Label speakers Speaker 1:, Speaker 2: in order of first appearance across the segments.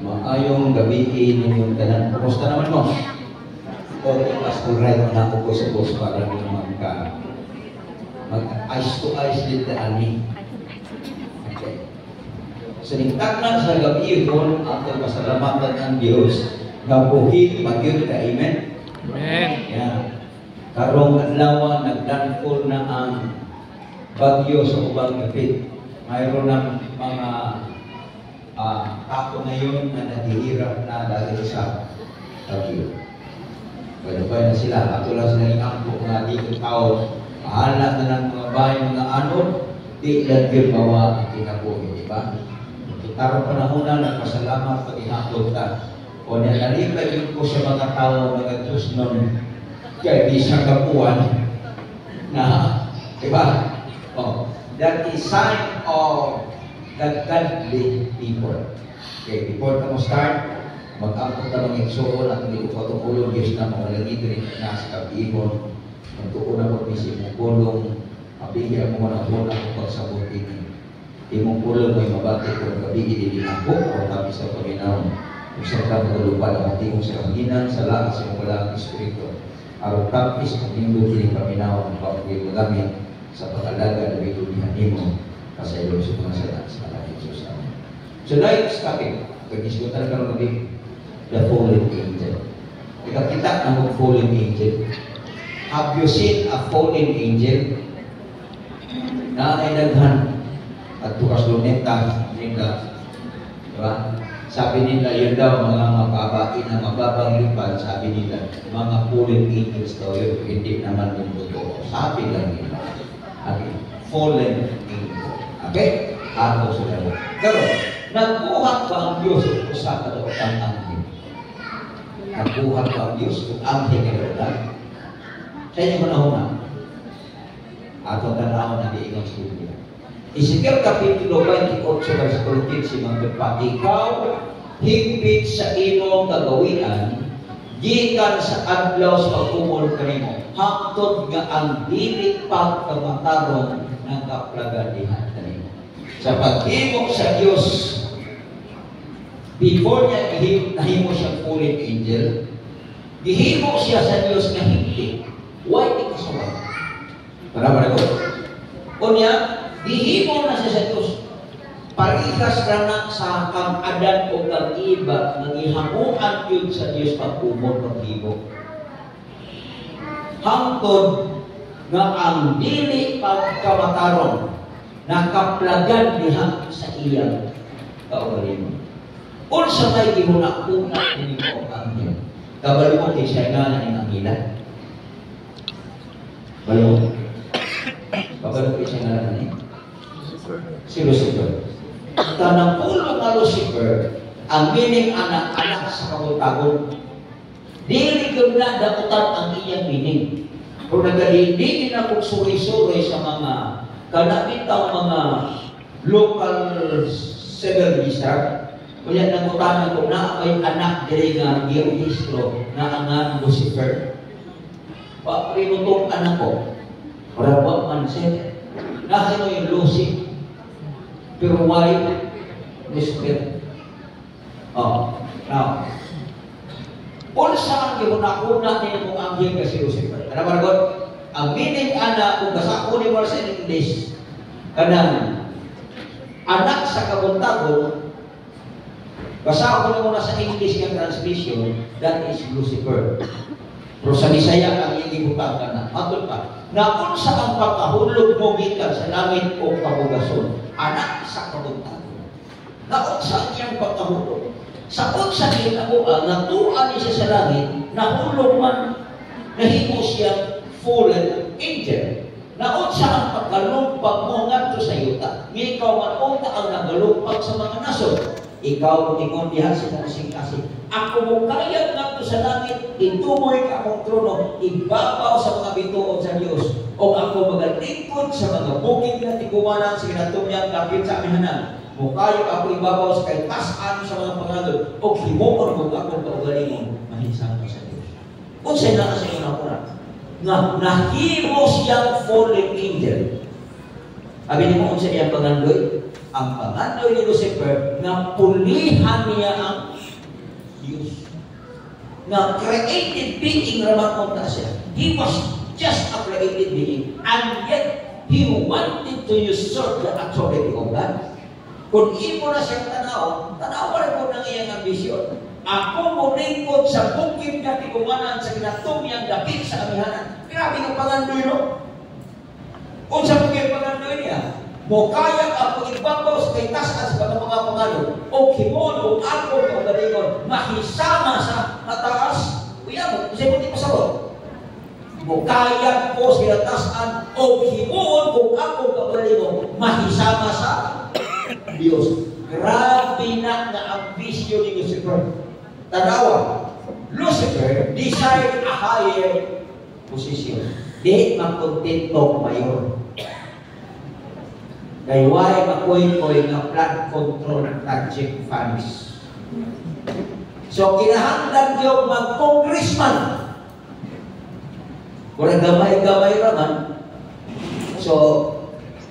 Speaker 1: Maayong gabi ninyong tanan. Kumusta naman mo? Okay, Pastor Ray, na ako po sa boss para mag-eyes to eyes din ani. Okay. So, nagtagnan sa gabi yun, ato pasalamatan ang Diyos, gabuhin, magyod ka, amen?
Speaker 2: Amen.
Speaker 1: Yan. Karong adlaw naglandfall na ang bagyo sa ubang dapit. Mayroon ng mga tao ngayon na naghihirap na dahil sa bagyo. Balubay na sila. Ato lang sila iangko nga di ko tao. Mahala na ng mga bahay, mga anod, di lagyan bawa ang kinabuhi, di ba? Tarong panahon na nagpasalamat pag-ihapon ta. O nalipay yun ko sa mga tao mga Diyos nun kaya di sa kapuan na, di ba? Oh, that is sign of the godly people. Okay, before na mo start, mag-angkot na mga eksoon at hindi ko patungkulong Diyos na mga langit rin na sa kapiibon. Magtuon na po misi mong kulong, mabigyan mo na po na kung pagsabutin. Di mong kulong may mabati kung kabigin din ang book o kami sa Panginoon. Kung sa pagkalupan ang ating sa kanginan, sa lakas sa mga walang Espiritu. Araw tapis ang linggo kiling paminaw ang pagpapagay magamit sa pag-alaga na may tulihan mo kasi ilo sa mga salat sa ating Diyos namin. So tonight's topic, pag-iskutan ka ng the fallen angel. Kita ng fallen angel. Have you seen a fallen angel? Na ay naghan at tukas luneta, diba? Sabi nila, yun daw, mga mababain na mababang lipad, sabi nila, mga fallen angels daw yun, hindi naman yung totoo. Sabi lang nila. Okay. Fallen angel. Okay? Ako sila yun. Pero, nagbuhat ba ang Diyos kung sa kadaotang anghel? Nagbuhat ba ang Diyos kung anghel na kadaotang? Sa inyo manahuna, atong tanaw na diingon sa Biblia. Ezekiel Kapitulo 28 versículo 15 mga ikaw higpit sa imong kagawian gikan sa adlaw sa pagkumol kanimo hangtod nga ang dili pagkamatarong ng kaplagadihan kanimo sa paghimo sa Dios before niya nahimo siyang fallen angel gihimo siya sa Dios nga higpit why ikasawa para ko unya dihimo na siya sa Diyos. Parikas na na sa kang-adan o kang-iba nang ihamuan yun sa Diyos pag-umon pag-himo. Hangtod nga ang dili pagkamatarong nakaplagan diha sa iyang kaugalingon. Unsa may gihuna-una nimo ang Dios. Kabalo mo kay siya nga ng angila. Balo. Kabalo kay siya nga ng si Lucifer. Tanang ulo nga Lucifer, ang meaning anak-anak sa kabutagon. Dili ko na dakutan ang iyang meaning. Kung nagalindi na kong suri-suri sa mga kanabitang mga local civil wizard, kaya nagutanan ko na ay anak diri nga giyahistro na ang Lucifer. Pinutong anak ko, para ba man siya, nasa yung Lucy, pero why Lucifer? Oh, now, unsa ang gihuna-una ni mong anghel ka si Lucifer? Ano ba nagot? Ang meaning ana kung kasako ni mo sa English, kanang anak sa kabuntagon, basa ko na sa English ng translation, that is Lucifer. Pero sa Bisaya ang ilibutang ka na. Matod pa, na unsa ang pagkahulog mo gikan sa langit o kabugason, anak sa kabuntagon. Na unsa iyang pagkahulog? Sa unsa ginabuan, natuan niya sa langit, nahulog man, nahimo siya fallen angel. Na unsa ang pagkalumpag mo ngadto sa yuta, ikaw man unta ang nagalumpag sa mga nasod. Ikaw ingon diha sa kasing-kasing. Ako mo kaya ngadto sa langit, itumoy ka akong trono, ibabaw sa mga bituon sa Dios. O ako magalingkod sa mga bukid na tigumanan sa kinatumyang kapit sa amihanan. Mukayo ako ibabaw sa kay tasan sa mga pangalod. O himuon mo akong kaugalingon, mahinsang ka sa Dios. Unsay na sa una-una nga nahimo siyang fallen angel.
Speaker 2: Abi ni mo unsa iyang pangandoy? Ang pangandoy ni Lucifer nga pulihan niya ang Diyos. Nga created being raman unta siya. He was just a created being, and yet he wanted to usurp the authority of God. Kung imo na siyang tanaw rin po ng iyang ambisyon. Ako mo lingkod sa bukid na tigumanan sa kinatumyang dapit sa amihanan. Grabe ng pangandoy, no? Kung sa bukid pangandoy niya, mukaya ang pag-ibabaw sa kay tasan sa mga pangalan, o kimono, ako, o galingon, mahisama sa mataas. Kuya mo, kasi mo di pasabot. Mukaya ko sa tasan, o kimono, kung ako, o galingon, mahisama sa Diyos. Grabe na ambisyon ni Lucifer. Tanawa, Lucifer desired a higher position. Di magkontento mayor. Kaya why makoy-koy na flood control project funds. So kinahanglan yung mag-congressman. Kung gamay-gamay naman. So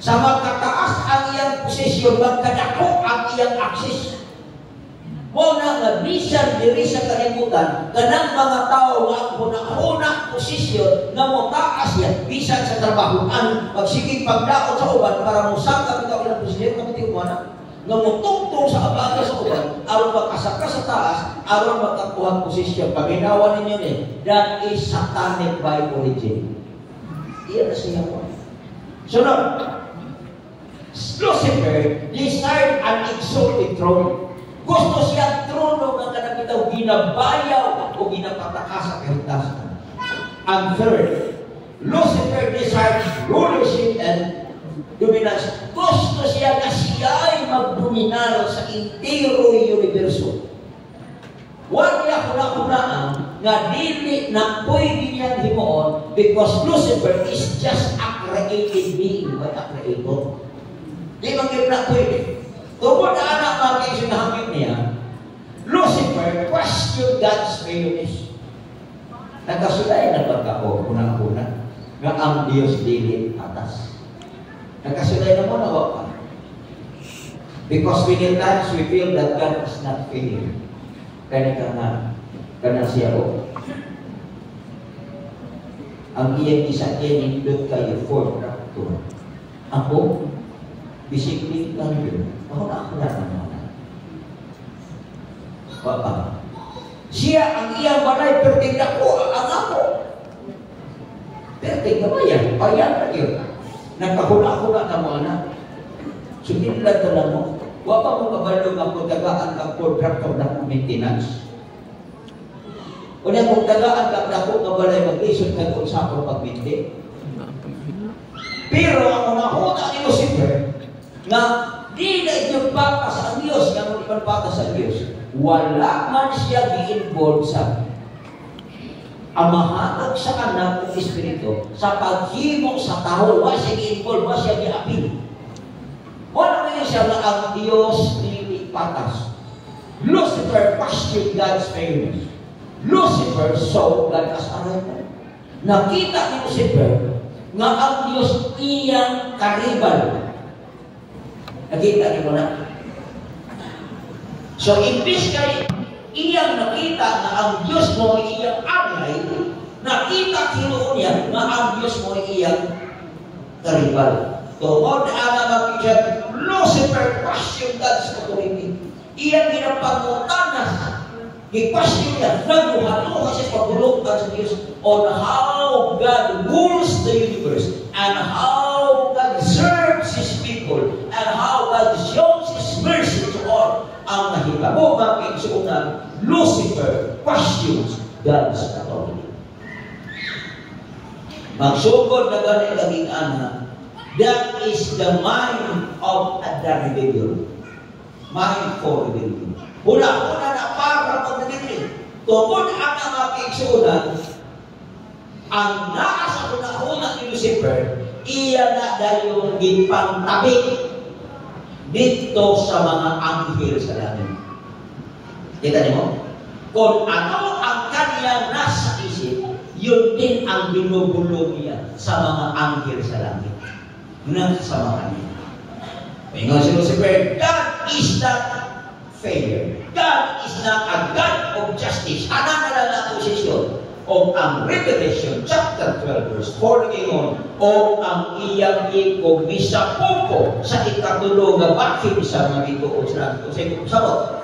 Speaker 2: sa magkataas ang iyang posisyon, magkadako ang iyang akses. Mo na nga bisan diri sa kalibutan, kanang mga tao nga ang hunang posisyon nga mo taas yan, bisan sa trabahoan, pagsigig pagdaot sa uban para mo sangka bitaw ilang posisyon kapatid mo na, nga mo tungtong sa abaga sa uban, aron makasaka sa taas, aron makakuha posisyon. Pag ginawa ninyo ni, that is satanic by origin. Iyan na siya mo. Sunod, Lucifer desired an exalted throne. Gusto siya trono nga kanang bitaw ginabayaw o ginapatakas sa kahitasan. And third, Lucifer desired rulership and dominance. Gusto siya na siya ay magdominar sa entero universo. Huwag niya kuna-kunaan nga dili na pwede niyang himuon because Lucifer is just a created being by a creator. Di man kayo na pwede. Tungkol na anak mga sinahangin niya, Lucifer questioned God's fairness. Nagkasulay na pagkako, unang-una, nga ang Diyos dili atas. Nagkasulay na mo na wapa. Because many times we feel that God is not fair. Kaya ka siya o. Ang iyang isa niya nindot kayo for raptor. Ako, bisikling lang yun. Ako na naman. Papa. Siya ang iyang balay, perting ako, ang ako. Perting na ba yan? Bayan na yun. Nagkahula-hula na mo, anak. Sumilad na lang mo. Wapa mo kabalong ang pagdagaan ng contractor na maintenance. O na kung tagaan ka na po kabalay mag-isod ka kung sa akong pag-maintain. Pero ang unahuna ni Lucifer, na di na ito patas ang Diyos, nga kung ipapatas ang Diyos, wala man siya gi-involve sa amahanag sa anak ng Espiritu, sa paghimo sa tao, wala siya gi-involve, wala siya gi-apil. Wala ngayon siya na ang Diyos ni patas. Lucifer questioned God's fairness. Lucifer saw God as a rival. Nakita ni Lucifer nga ang Diyos iyang karibal. Nakita niyo mo na. So, imbis kay iyang nakita na ang Diyos mo ay iyang alay, nakita kinuon niya na ang Diyos mo ay iyang karibal. Tungod na makikita, Lucifer questioned God's authority. Iyang ginapangutanas. I-question niya, nagluha-luha siya pagulutan sa Diyos on how God rules the universe and how God serves His people and how God shows His mercy to all. Ang nahitabo mga kaigsuunan, Lucifer questions God's authority. Magsugod na gano'y laging anak, that is the mind of the rebellion. Mind for rebellion. Una-una na para pagdadili. Tungkol ang mga kaigsuunan, ang naasa una-una ni Lucifer, iya na dahil gipangtabi dito sa mga anghel sa langit. Kita niyo? Kung ano ang kaniyang nasa isip, yun din ang binubulong niya sa mga anghel sa langit. Nasama kanya. Ingon si Lucifer, God is not fair. God is not a God of justice. Ana na lang ang posisyon. O ang Revelation chapter 12 verse 4 ingon, o ang iyang iko misapuko sa ikatulo nga bakit sa mga bituon sa iko sabot.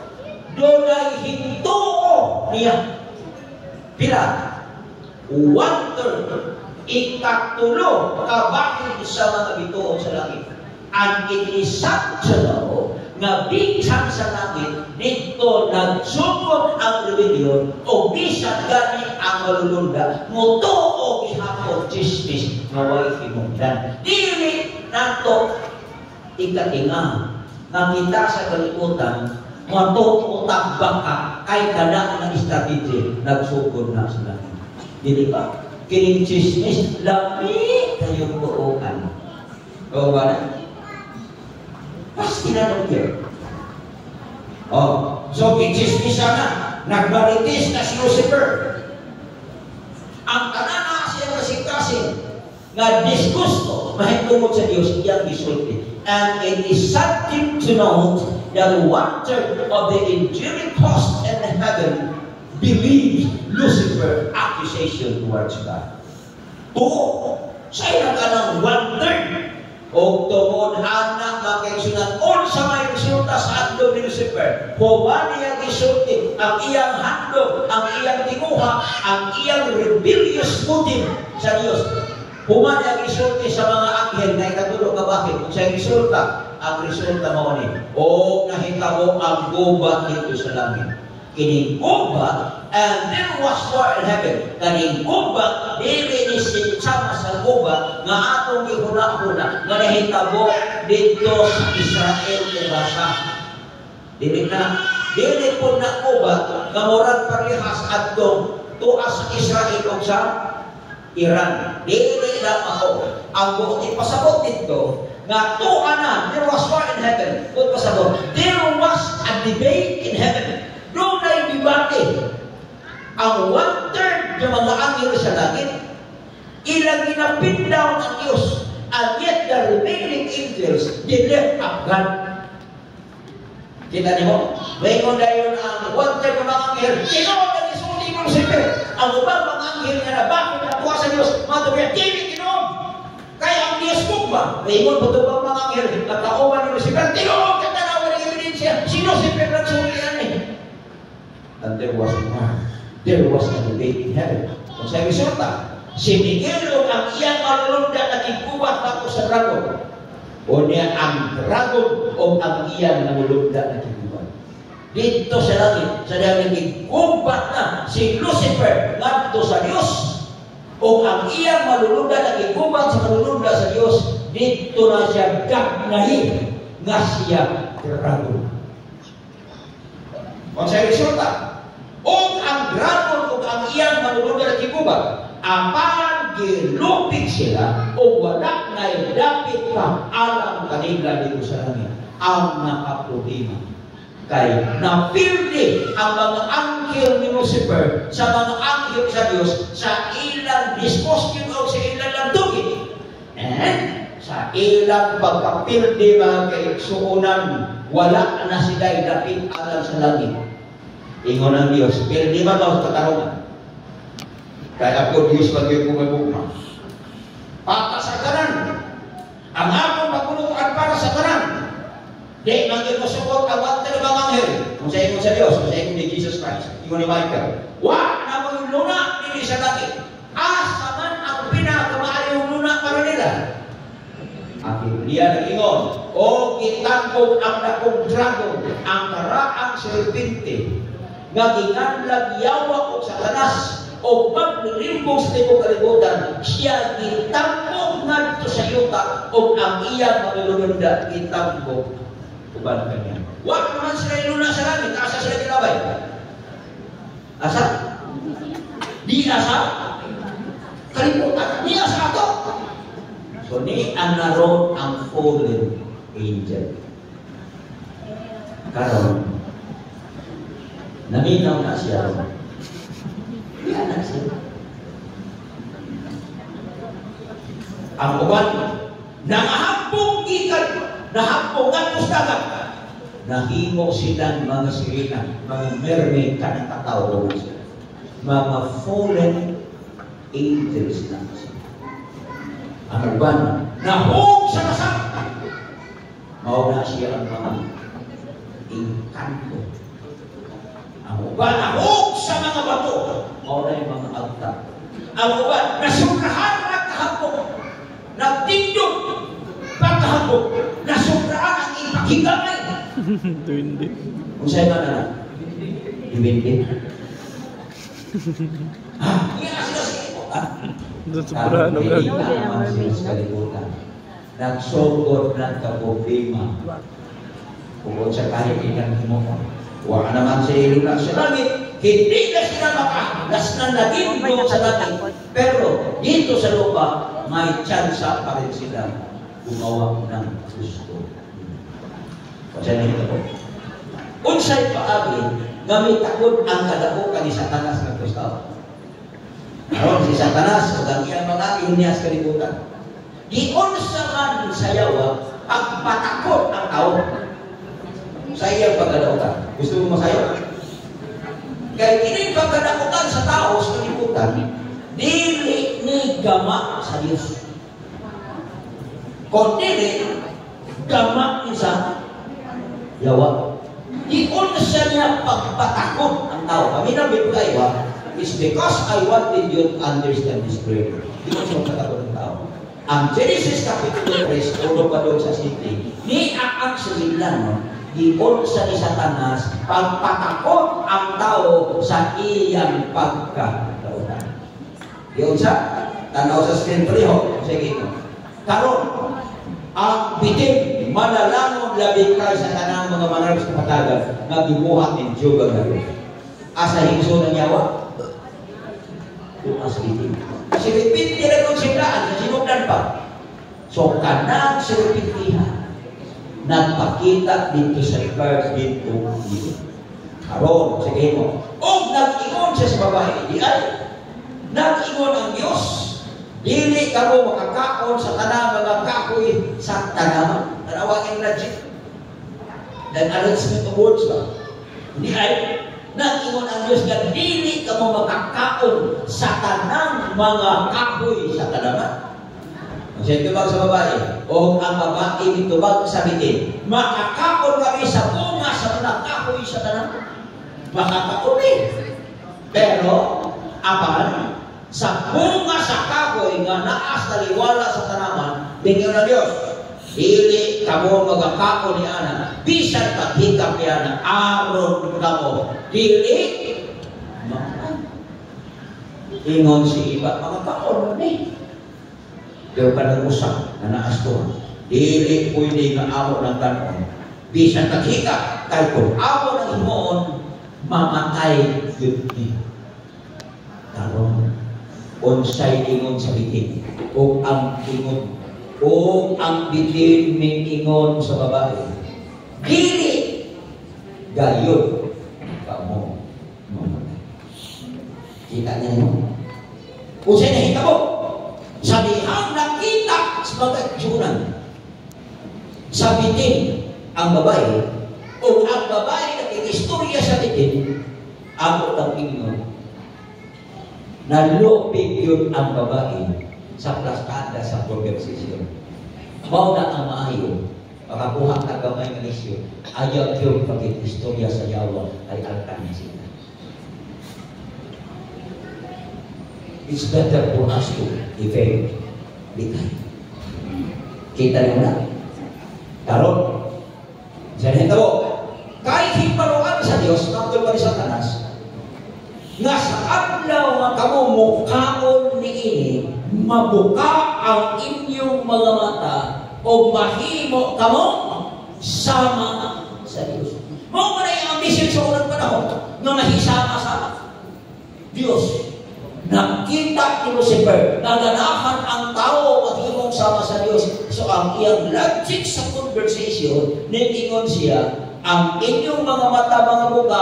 Speaker 2: Dunay hintuo niya. Pila? 1/3 ikatulo ka bakit sa mga bituon sa langit. And it is sanctional nga bisan sa langit dito nagsugod ang rebellion o bisan gani ang malulunda mutuo gihapon chismis nga way hinungdan. Dili nato ikatinga nga kita sa kalibutan matuo tagbaka kay kana nga strategy nagsugod na sa langit. Dili ba? Kining chismis lami kayong buuan. O ba na? Pasti na nung yun. Oh, so kichismisa na. Nagbalitis na si Lucifer. Ang kanana siya kasing-kasing nga disgusto mahitungod sa Diyos iyang gisulti. And it is something to note that 1/3 of the angelic host in heaven believed Lucifer's accusation towards God. Tuo, sa'yo na ka ng 1/3 o tungod anak makaigsunan sa may resulta sa handog ni Lucifer. Huwag niya gisulti ang iyang handog, ang iyang tinguha, ang iyang rebellious motive sa Diyos. Huwag niya gisulti sa mga anghel na ikatulog ka bakit? Kung siya resulta, ang resulta mo ni o nahitabo ang gubat nito sa langit. Kining gubat, and there was war in heaven. Kaning gubat, dili ni sinsama sa gubat nga atong gihuna-huna nga nahitabo dito sa Israel basa. Dili po na gubat nga murag parehas adtong tuwa sa Israel o sa Iran. Dili na ako. Ang buti pasabot dito nga tuwa na, there was war in heaven. Kung pasabot, there was a debate in heaven. Doon ay debate. Ang 1/3 ng mga anghel sa langit, ilang ginapin down ang Diyos, and yet the remaining angels, they left up God. Kita niyo? Mayroon na yun ang 1/3 ng mga anghel, tinawag ang isulti mo si Lucifer. Ang ubang mga anghel nga na bakit natuwa sa Diyos, matubiyan, hindi tinawag. Kaya ang Diyos mo ba? Mayroon po ito mga anghel, natauman ni Lucifer, tinawag ka tanawa ng ebidensya, si Lucifer nagsulian eh. And there was one. There was a debate in heaven. Kung sa resulta, si Miguel ang iyang malulunda na kikubat ako sa dragon. O niya ang dragon o ang iyang malulunda na kikubat. Dito sa langit, sa langit kikubat na si Lucifer ngadto sa Diyos. O ang iyang malulunda na kikubat sa malulunda sa Diyos, dito na siya gagnahin nga siya dragon. Kung sa resulta, o ang dragon o ang iyang manulungan at kikubat, apan gilupig sila o wala na dapit pa alam kanila dito sa langit. Ang nakaproblema kay napildi ang mga anghel ni Lucifer sa mga anghel sa Diyos sa ilang dispostion o sa ilang landugin. And sa ilang pagkapildi mga kaigsuunan, wala na sila dapit alam sa langit. Ingon ang Diyos, pero di ba daw sa katarungan? Kaya ako Diyos bagay kumabugma. Pata sa kanan, ang akong magulukan para sa kanan. Di manggil mo support ang wante ng mga anghel. Kung sa ingon sa Diyos, kung sa ingon ni Jesus Christ, ingon ni Michael, wa na mo yung luna, hindi sa langit. Asa man ang pinakamaayong luna para nila. Ang Biblia nag-ingon, o kitangkog ang dakong dragon, ang karaang serpente, nga ginganlag yawa o satanas o maglilimbong sa tibong kalibutan, siya gitambog ngadto sa yuta o ang iyang malulunda gitambog uban kanya. Wa naman sila iluna sa langit, asa sila kilabay? Asa? Di asa? Kalibutan, di asa ato. So ni ang naroon ang fallen angel. Karon naminaw na siya. Yan na siya. Ang uban, nangahambong ikan, nahapong nga dagat. Nahimo silang mga sirena, mga mermaid ka ng katawag sila. Mga fallen angels lang sila. Ang uban, nahog sa kasang. Mauna siya ang mga engkanto. Ang uban, nahog sa mga bato. Mauna yung mga altar. Ang uban, nasukrahan na kahapon. Nagtindog pagkahapon. Nasukrahan ang ipaghigamay.
Speaker 3: Duwindi.
Speaker 2: Kung sa'yo na na, duwindi. Hindi na sila sa ito.
Speaker 3: Doon sa Burano ka.
Speaker 2: Nagsugod ng kaproblema. Kung sa kahit ilang mo, wala naman sa ilo lang sa langit, hindi na sila makahagas na naging doon sa langit. Pero dito sa lupa, may tsansa pa rin sila gumawa ng gusto. Kasi nito po. Unsay paagi, gamit takot ang kadakukan ni Satanas ng Kristo. Karon si Satanas, ang iyang mga inyas kalibutan. Giyon sa man sa yawa, pagpatakot ang tao sa iyang pagkadakutan. Gusto mo masayaw? Kaya kining pagkadakutan sa tao sa kalibutan, dili ni gama sa Diyos. Kung dili, gama ni sa yawa. Giyon sa niya pagpatakot ang tao. Kami na bigay is because I wanted you to understand this prayer. Di ko siya matakot ng tao. Ang Genesis Capitulo 3, ulo pa doon sa city, ni ang sililan, giyon sa ni Satanas, pagpatakot ang tao sa iyang pagkatautan. Giyon sa, tanaw sa screen priho, sige ito. Karon, ang bitin, manalangon labi kay sa tanang mga manarap sa patagan, na gibuhat ng Diyoga ngayon. Asa hingso ng yawa? Tumas bitin. Si Ripit kira kong siglaan, sa sinugdan pa. So, kanang si Ripit nagpakita dito sa verse dito. Karon, sige mo. O, nag-ingon siya sa babae. Di ay, nag-ingon ang Diyos. Dili ka mo makakaon sa tanang mga kakoy sa tanaman. Tanawagin na Jit. Dan arrangement of words ba? Di ay, nag-ingon ang Diyos na dili ka mo makakaon sa tanang mga kahoy sa tanaman. Kasi tubag sa babae, o ang babae itubag sa bitin, makakaon kami sa bunga sa mga kahoy sa tanaman. Makakaon eh. Pero, apan, sa bunga sa kahoy nga naas taliwala sa tanaman, bigyan na Diyos, dili ka mo magkakaon ni Ana, bisan paghikap niya na aron ka mo. Dili, ingon si iba, magkakaon mo ni. Pero panag-usap na naas to, dili pwede nga amo ng tanon. Bisan paghikap, kahit kung amo ng imoon, mamatay yun ni. Karon, unsay ingon sa bitin, o ang ingon, o ang bitin may ingon sa babae, dili gayon kamo mamatay. Kita niya mo? Unsay nakita mo? Sabihang nakita sa mga itsura sa bitin ang babae, o ang babae nakikistorya sa bitin, ako lang ingon, nalupig yun ang babae sa plastada sa conversation. Mao na ang maayo, makakuha ka gamay ng isyo, ayaw yung pag-istorya sa yawa ay alkan sila. It's better for us to evade bitay. Kita nyo na. Karon, sa nito, kahit himpaluan sa Diyos, natul pa rin sa Satanas, nga sa adlaw nga kamo mukhaon ni ini, mabuka ang inyong mga mata o mahimo kamo sama sa Diyos. Mao man ay ang mission sa unang panahon nga mahisama-sama. Diyos, nakita ni Lucifer, naganahan ang tao maghimong sama sa Diyos. So ang iyang logic sa conversation, ningingon siya, ang inyong mga mata, mga buka,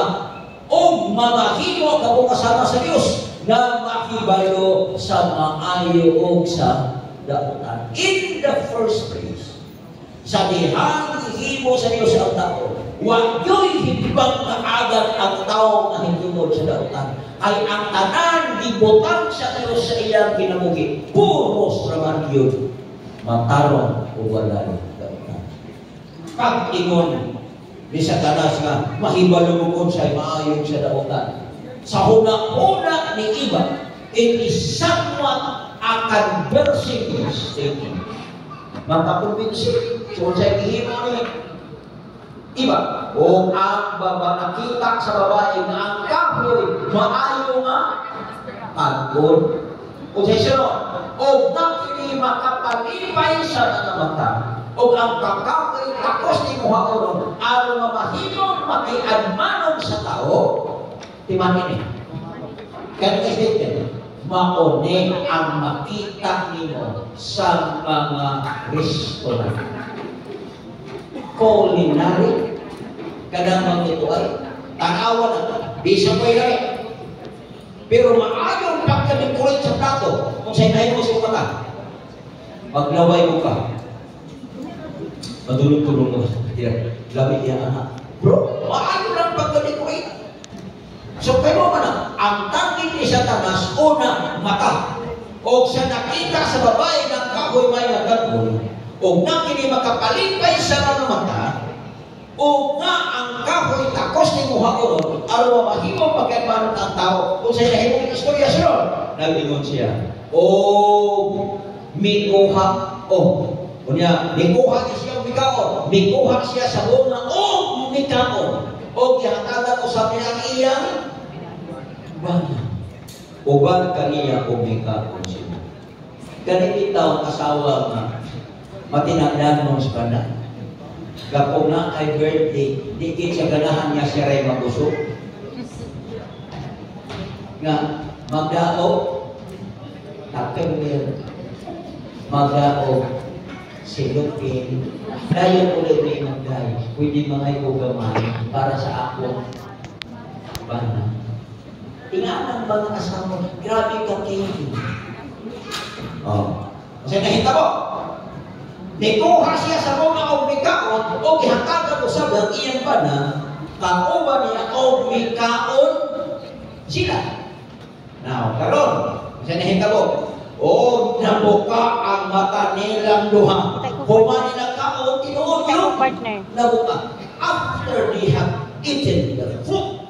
Speaker 2: o mamahimo ka mo kasama sa Diyos na makibayo sa maayo o sa daotan. In the first place, Sa dihang ihimo sa Dios ang tao, wa yo'y hibang kaagad ang tao na hintungod sa dautan. Ay ang tanan gibutang sa Dios sa iyang kinabuhi. Puros raman yun. Matarong o walay dautan. Pag-ingon ni Satanas nga mahibalumukon sa maayon sa dautan. Sa huna-huna ni iba, it is somewhat a conversing statement. Magkakumbinsi, so sa ihimo ni iba, o ang nakita sa babae na ang kahoy maayo nga pagod. O sa sunod, o nakili makapalipay sa nanamata, o ang kakakoy takos ni Muhaoron, aron nga mahimong makiadmanon sa tao, timanin eh. Kaya statement, maone ang makita nimo sa mga restaurant. Culinary, kadang mga ito ay tanawa na, bisa ko ilay. Pero maayong pagka-decorate sa plato, kung sa inahin mo sa mata, maglaway mo ka, madulog-tulog mo. Lamig yan, anak. Bro, maayong lang pagka-decorate. So, pero man ang tanging ni Satanas, una, mata. O sa nakita sa babae ng kahoy may nagagol, o nang hindi makapalipay sa mga mata, o nga ang kahoy takos ni Muhaoron, araw mahimong pagkaimanot ang tao. Kung sa inahimong istorya siya, nag-ingon siya, o mikuha, kunya, mikuha niya siya mikaon, mikuha siya sa bunga, o mikaon, o gihatagan ko sa pinag-iyang bana. Uban kaniya umika kung sino. Ganit itaw ang asawa nga matinagdan mong sa kanan. Kapag na ay birthday, dikit sa ganahan niya siya rin magusok. Nga, magdao, takemir, magdao, silupin, dayon ulit rin magday. Pwede mga ikugamay para sa ako bana. Tinganan ba ng asawa? Grabe ka kayo. Kasi nakita mo, nikuha siya sa mga umikaon o gihatagan ko sa bang iyan ba na kauban niya umikaon sila. Now, karon, kasi nakita mo, nabuka ang mata nilang duha. Human nila kaon, tinuod yun. Nabuka. After they have eaten the fruit,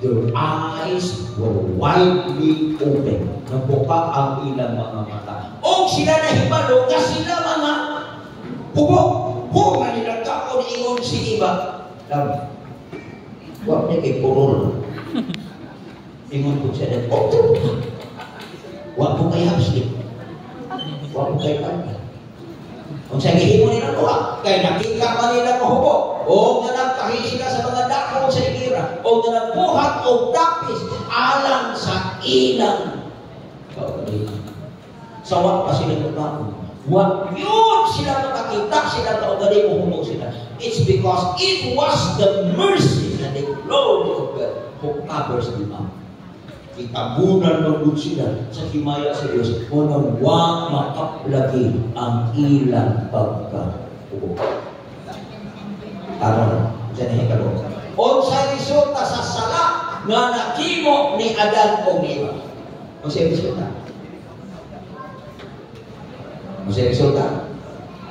Speaker 2: their eyes were widely open. Nabuka ang ilang mga mata. O sila nahibalo na sila mga hubo. Huwag nila kaon ingon si iba. Huwag niya kay purol. Ingon po siya na, huwag po kayo hapslik. Huwag po kayo pagka. Kung sa gihimo nila tuwa, kaya nakita pa nila mahubo. O na nagtahi sila sa mga dako sa ikira. O na nagbuhat o tapis alang sa ilang kaugalian. Sawa pa sila tutapon. Huwag yun sila makakita, sila kaugalian mo humog sila. It's because it was the mercy and the glory of God who covers them up. Itabunan magod sila sa himaya sa Diyos. Unang huwag makaplagi ang ilang pagka-ubo. Taron, dyan na hikalo. O sa resulta sa sala nga nakimo ni Adan o ni Eva. O sa resulta? O sa resulta?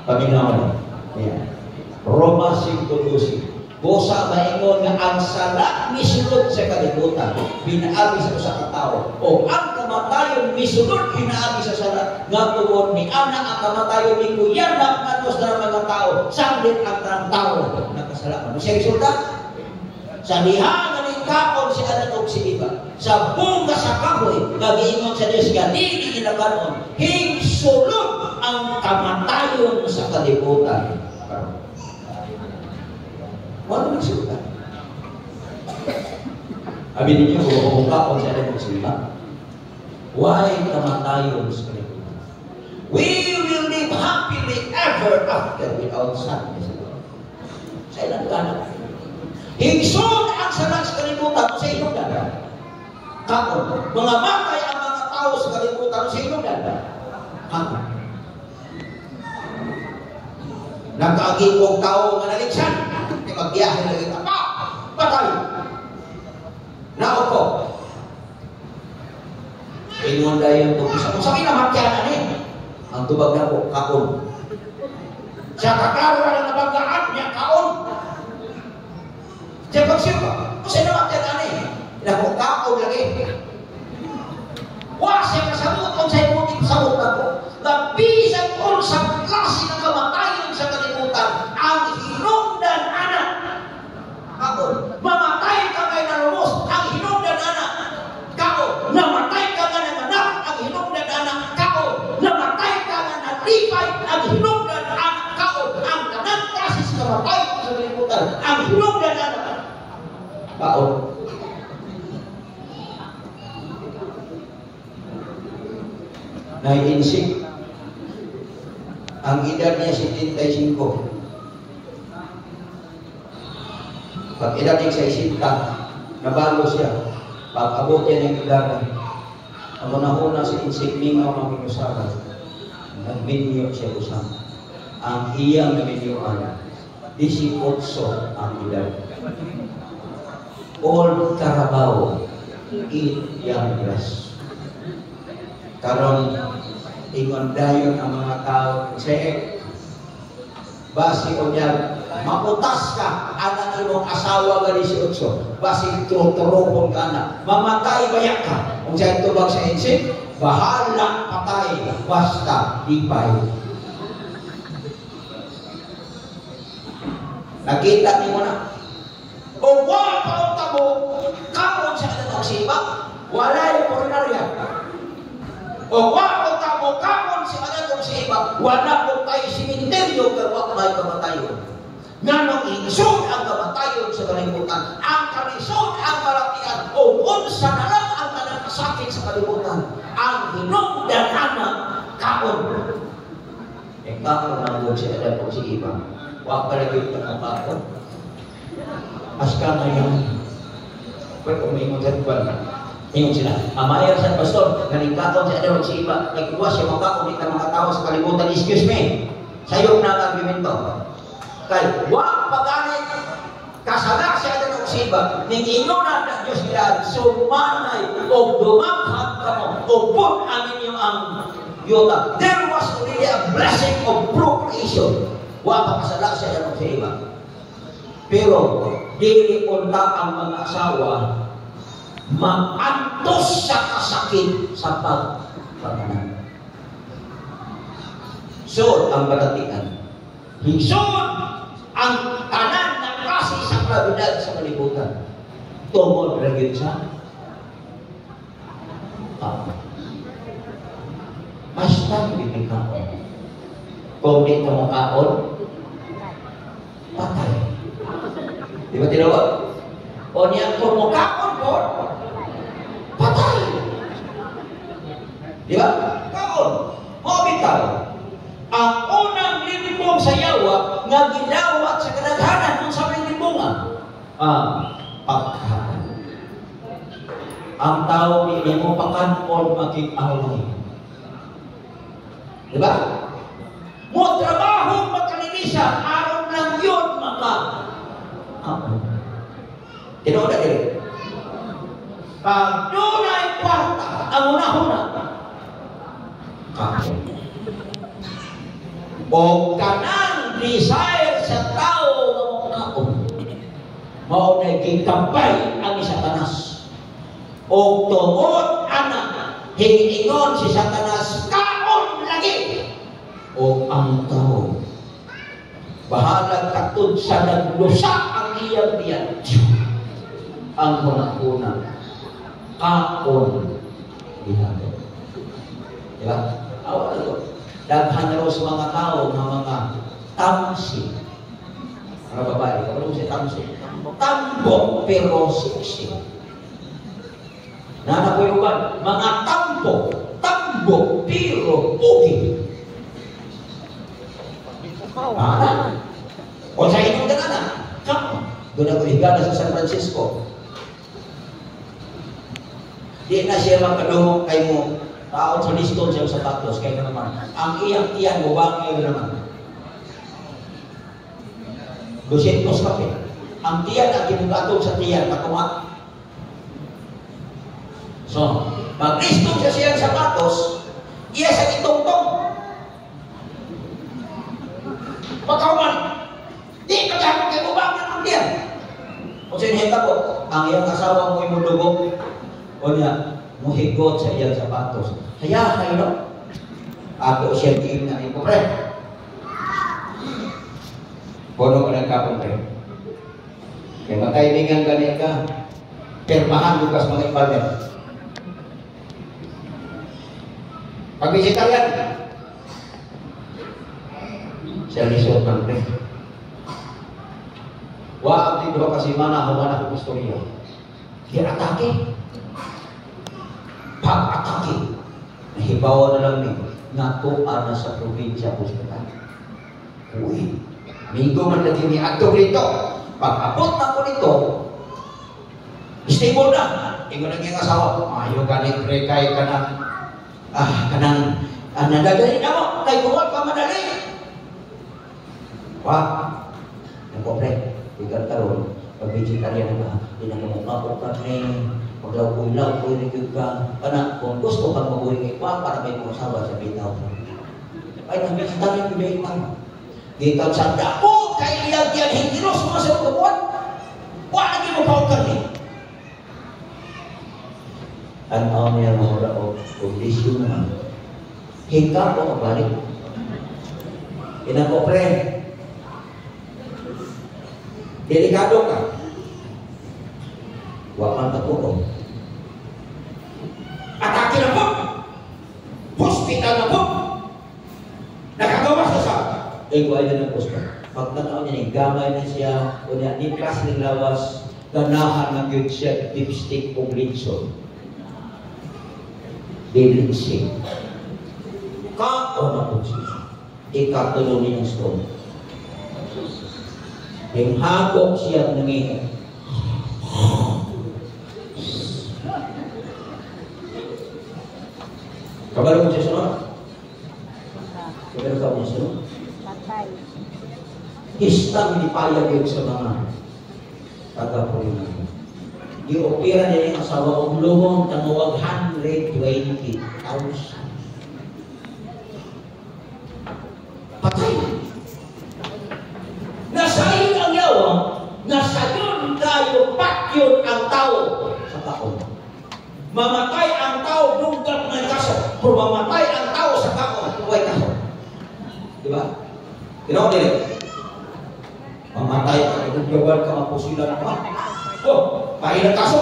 Speaker 2: Paminawan. Ayan. Roma 5:12. Bosa maingon nga ang sala misulod sa kalibutan, pinaabi sa usa ka tawo. O ang kamatayon misulod pinaabi sa sala, nga tungod ni ana ang kamatayon ni kuyanak ngadto sa mga tawo, sanglit ang tanang tawo nakasala. Ano siya resulta? Sa diha nga ni kaon si Adan ug si Eva, sa bunga sa kahoy, nagiingon sa Dios nga dili ila kanon, hingsulod ang kamatayon sa kalibutan. Wala nagsulta. Abi ninyo, kung kaon siya rin magsulta. Why kamatayon sa kalibutan? We will live happily ever after without sadness. Sa ilang kanan. Higsod ang salat sa kalibutan sa inyong dada. Kaon. Mga matay ang mga tao sa kalibutan sa inyong dada. Kaon. Nagkaaging tao nga naligsan. Kaya magbiyahe lagi ka. Patay! Naupo. Ingon dayon to. Sa kinamatyanan eh. Ang tubag na po, kaon. Siya kaklaro na nabanggaan niya, kaon. Siya pagsirpa. Kasi namatyanan eh. Naku, kaon lagi. Wa siya kasamot kung sa'yo mo ipasamot na po. Nabisan ko sa klase ng kamatayon sa kalimutan ang hinungdan anak. Kaon. Mamatay ka kayo na lumos ang hinungdan anak. Kaon. Namatay ka nga ng anak ang hinungdan anak. Kaon. Namatay ka nga ng lipay ang hinungdan anak. Kaon. Ang tanang klase sa kamatayon sa kalimutan ang hinungdan anak. Kaon. Naiinsik. Ang edad niya 75. Pag edad niya sa 60, nabalo siya. Pag abot niya ng edad, ang una-una si insik mingaw ng pinusaran. Nagminyo siya usang. Ang iyang naminyuan, 18 ang edad. All Carabao, eat young grass. Karon ingon dayon ang mga tao say basi o niya maputas ka anak imong asawa gali si Otso basi turong-turong ka na mamatay bayak ka kung siya tubag sa insik bahala patay basta lipay. Nakita ni mo na o wa pa mo kamon sa anak siba walay koronarya. O wala mo kamon si anatong si iba, wala mo tayo simenteryo kaya may kamatayon. Nga nung inisod ang kamatayon sa kalimutan, ang kalisod ang karapian, o unsa na lang ang nanakasakit sa kalimutan, ang hinungdan anak kaon. E kakon na mo si anatong si iba, wala pa rin ang kaon. Aska na yan. Pwede kung may imungan ingon sila, amayar sa pastor, naningkaton sa adawag si iba, nagkuha siya magkakon, di ka mga tao sa kalimutan, excuse me, sayok na ang argumento. Kaya, wak paganit, kasaga siya adawag si iba, ning inunan na Diyos nila, sumanay, o dumanghat ka mo, o pun ang inyong ang yuta. There was really a blessing of procreation. Wak pakasaga siya adawag si iba. Pero, dili unta ang mga asawa, maantos sa kasakit sa pagpaganan. So, ang balatian. Higsod ang tanan ng klase sa klabidad sa kalibutan. Tungod rin sa basta hindi kaon. Kung di ka mo kaon, patay. Di ba tinawag? O niya kung mo kaon po, patay. Di ba? Kaon. Mabitaw. Ang unang limbong sa yawa nga ginawat sa kadaghanan kung sa may limbungan. Pagkaon. Ang tao hindi mo pakanon makik-away. Di ba? Mo trabaho magkalinisan, araw lang yun maka-away. Tinood na din. Pag doon ay kwarta, ang una-una, kaon. O kanang desire sa tao na mong kaon, mao na gigambay ang Satanas. O tungod anak, hiningon si Satanas, kaon lagi. O ang tao, bahalag katud sa naglusa ang iyang biyan. Ang una-una, kaon ginagawa. Diba? Awal ito. Daghan na sa mga tao ng mga tamsi. Mga babae, kapag siya tamsi. Tambo pero siksi. Nana po yung mga tambo pero pugi. O sa inyong ganana, doon ako higala sa San Francisco. Di na siya magkadungog kay mo, taon sa liston siya sa patos, kaya naman, ang iyang-iyang mubangay naman. 200 kape. Ang tiyan ang kinugatong sa tiyan, katuma. So, mag-listong siya siyang sapatos, iya sa itong-tong. Pagkauman, di kagahapon kayo bubangin ang tiyan. O sa inyo ko, ang iyang asawa mo imulugog, o niya, muhigot sa iyang sapatos. Kaya kayo, ako siya diin na ito, pre. Puno ka ng kapong, pre. Kaya makaibigan ganit ka, permahan bukas mga ibadet. Pagbisita yan, siya lisod ng pre. Wa ang tidro kasi mana humana ko gusto niyo. Kaya atake. Pag-atake. Nahibawa na lang ni natuan na sa probinsya hospital. Uy, migo man lagi ni ato rito. Pag-abot na ko nito, stable na. Ingo na yung asawa. Ayaw ganit rekay ka ng nadadali na mo. Kay kuwag pa madali. Wah, nagpapre. Ikan taron, pag-vegetarian ka, pinagmamukha ka ni maglaw-ulaw ko rin ka, para kung gusto kang mabuhay kay pa, para may kumasawa sa bitaw. Ay, nag-vegetarian ko dahil man. Gitan sa dako, kay ilagyan hindi ro sumasawag ka buwan. Wala naging mo kaon ka rin. Ano niya mga o kondisyon naman. Hingka ko mabalik. Inako pre, delikado ka. Wakan patuko. Atake na po. Hospital na po. Nakagawa sa ego ay na posto. Pag nataon niya, gamay na siya, o niya, ni class ng lawas, ganahan ng good chef, lipstick o glitson. Dilitsing. Kako na po siya. Ikatulo niya ng stone. Yung hagok siya nangihin. Kabalo mo siya sunod? Kabalo ka mo siya sunod?
Speaker 4: Patay.
Speaker 2: Istang dipayag yun sa mga taga-Puriman. Di-opera niya yung asawa kong lumong tanawag 120,000. Patay. Nasayon ang yawa, nasayon kayo, pakyot ang tao sa taon. Mamatay ang tao, duggat ng kaso. Kung mamatay ang tao sa taon, huwag kaso. Diba? Ginawa nila. Mamatay ang duggat ka, mapusila ng mga. Oh, pahilang kaso.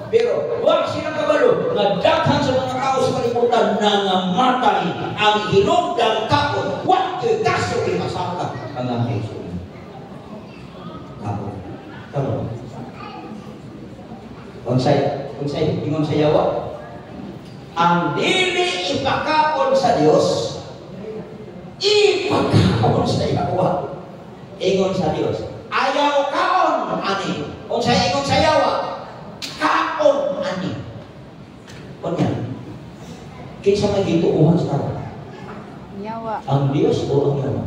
Speaker 2: Pero, huwag silang kabalo. Nagdaghan sa mga tao sa kalimutan na namatay ang hinugdang kapon. Huwag kayo kaso, imasaka ang aking sulit. Kamu, konsay, ingon sa yawa. Ang dili ipakapon sa Dios, ipakapon sa yawa. Ingon sa Dios, ayaw kaon ani. Konsay ingon sa yawa, kaon ani. Kunya, kinsa may gituuhan sa tawo?
Speaker 4: Yawa.
Speaker 2: Ang Dios o ang yawa?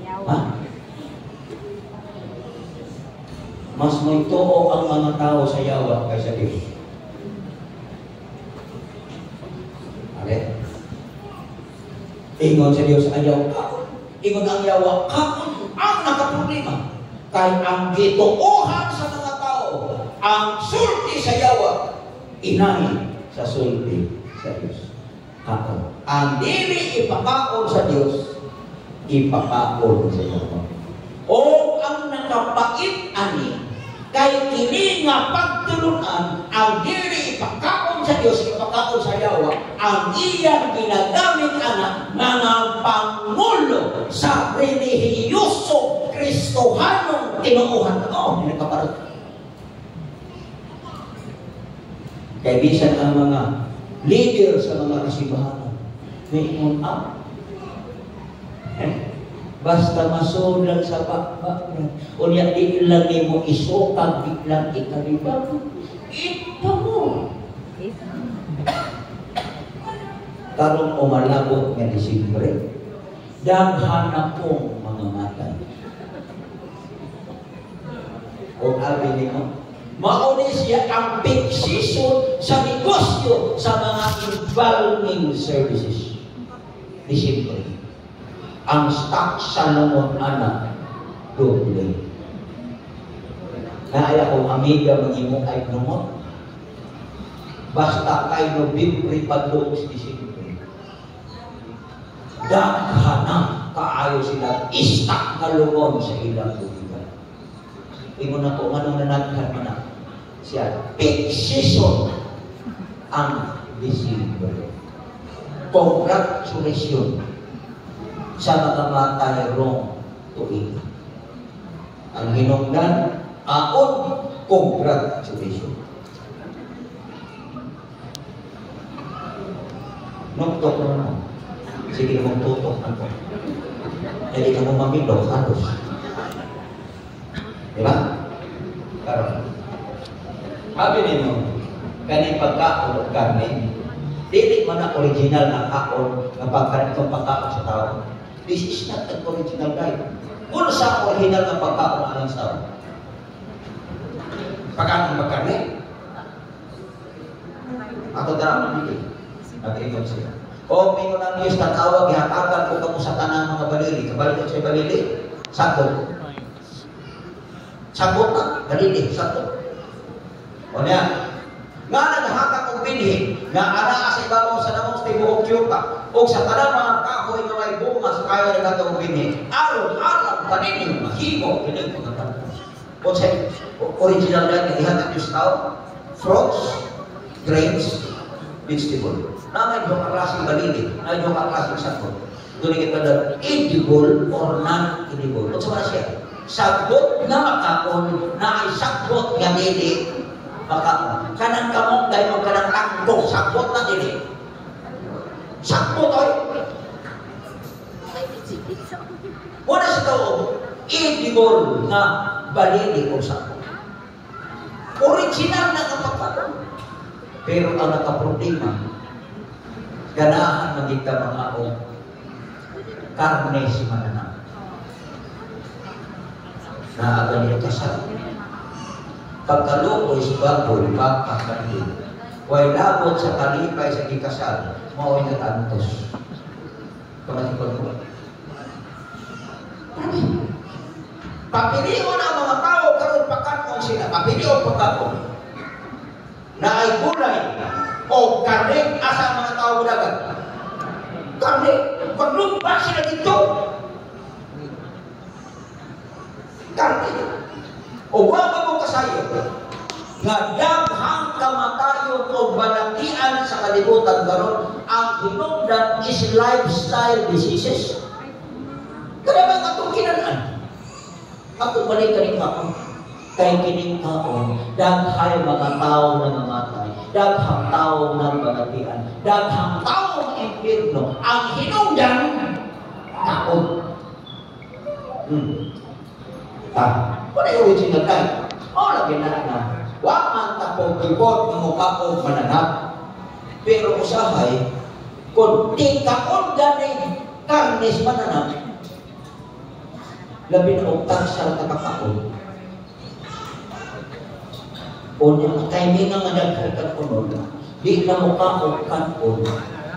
Speaker 4: Yawa.
Speaker 2: Ha? Mas may tuo ang mga tao sa yawa kaysa Diyos. Okay? Ingon sa Diyos, ayaw ka. Ingon ang yawa, kakon ang nakaproblema. Kaya ang gituuhan sa mga tao, ang sulti sa yawa, inay sa sulti sa Diyos. Kakon. Ang dili ipakakon sa Diyos, ipakakon sa yawa. O ang nakapait ani, kay kini nga pagtulunan ang dili ipakaon sa Dios, ipakaon sa yawa, ang iyang ginagamit anak mga pangulo sa relihiyoso Kristohanong tinuuhan. Oo, nagkaparot. Kaya bisan ang mga leader sa mga kasimbahan, may ingon basta masulag sa bakbakan. Unya di lang mo isukag, biglang ikalibag. Ito mo. Karong umalabot nga Disyembre, daghan na pong mga matay. O albi mo, mauni siya ang peak season sa negosyo sa mga embalming services. Disipline. Ang stock Salomon anak, doble. Kaya kung amiga mag-imong ay numot, basta kay November padlong sa Disipline. Daghana kaayo sila istak na lumon sa ilang tubigan. Ingon na ko, anong nanagkan mo na? Siya, peak season ang December. Congratulations sa mga matayarong tuig. Ang hinungdan, aon, congratulations. Nuktok na. Sige mong tutok na po. Hindi ka mong mamilo, halos. Diba? Karoon. Sabi ninyo, kaning pagkaon at karne, dili man ang original na kaon na pagkaon itong pagkaon sa tao. This is not an original guide. Kung sa original na pagkaon alang sa tao? Pagkaon magkarne? Ako darang nabili. Nag-inom siya. O may mo ng Diyos tatawag, ihatagan ko kamo sa tanang mga balili. Kabalik ko sa balili, sakot. Sakot na, balili, sakot. O niya, nga naghakak og binhi, nga anaa sa ibabaw sa namong tibuok yuta, o sa tanang mga kahoy nga may bunga sa kayo na gatong binhi, araw-araw, paninyo, mahimo, pinig ko na. O sa original na ihatag Diyos tao, fruits, grains, vegetable. Na may doon klaseng balili, na doon klaseng sakot. Doon kita na edible or non-edible. O sa siya, sagot na makaon, na ay sagot nga dili, makaon. Kanang kamong dahil mo kanang tanggo, sagot na dili. Sagot oy. Wala siya ito, edible na balili o sakot. Original na kapagkaon. Pero ang nakaproblema, ganahan magiging mga o karne si mananang. Naagan niyo kasal. Pagkalukoy si baboy, pagkakandil. Huwag labot sa kalipay sa ikasal, mauwi na tantos. Kamatipon ko. Papilion ang mga tao, karoon pagkakong sila. Papilion pagkakong. Na ay gulay o karne asa mga tao dagat. Karne, maglumpa sila dito. Karne. O wala mo kasayo nga daghang kamatayon o balatian sa kalibutan karon ang hinungdan is lifestyle diseases. Kaya ba katong kinanan? Ako balik ka rin ako. Kay kining taon, daghang mga tao na namatay, daghang tao na balatian, daghang tao ng impyerno, ang hinungdan, taon. Wala yung original tayo. O, lagi na na. Wag man tapong-ipot ng mukha o mananap. Pero usahay, kung di kaon gani karnes mananap, labi na utang sa takakaon. O niya, timing nga nagkakal ko nun, di na mukha o kanon,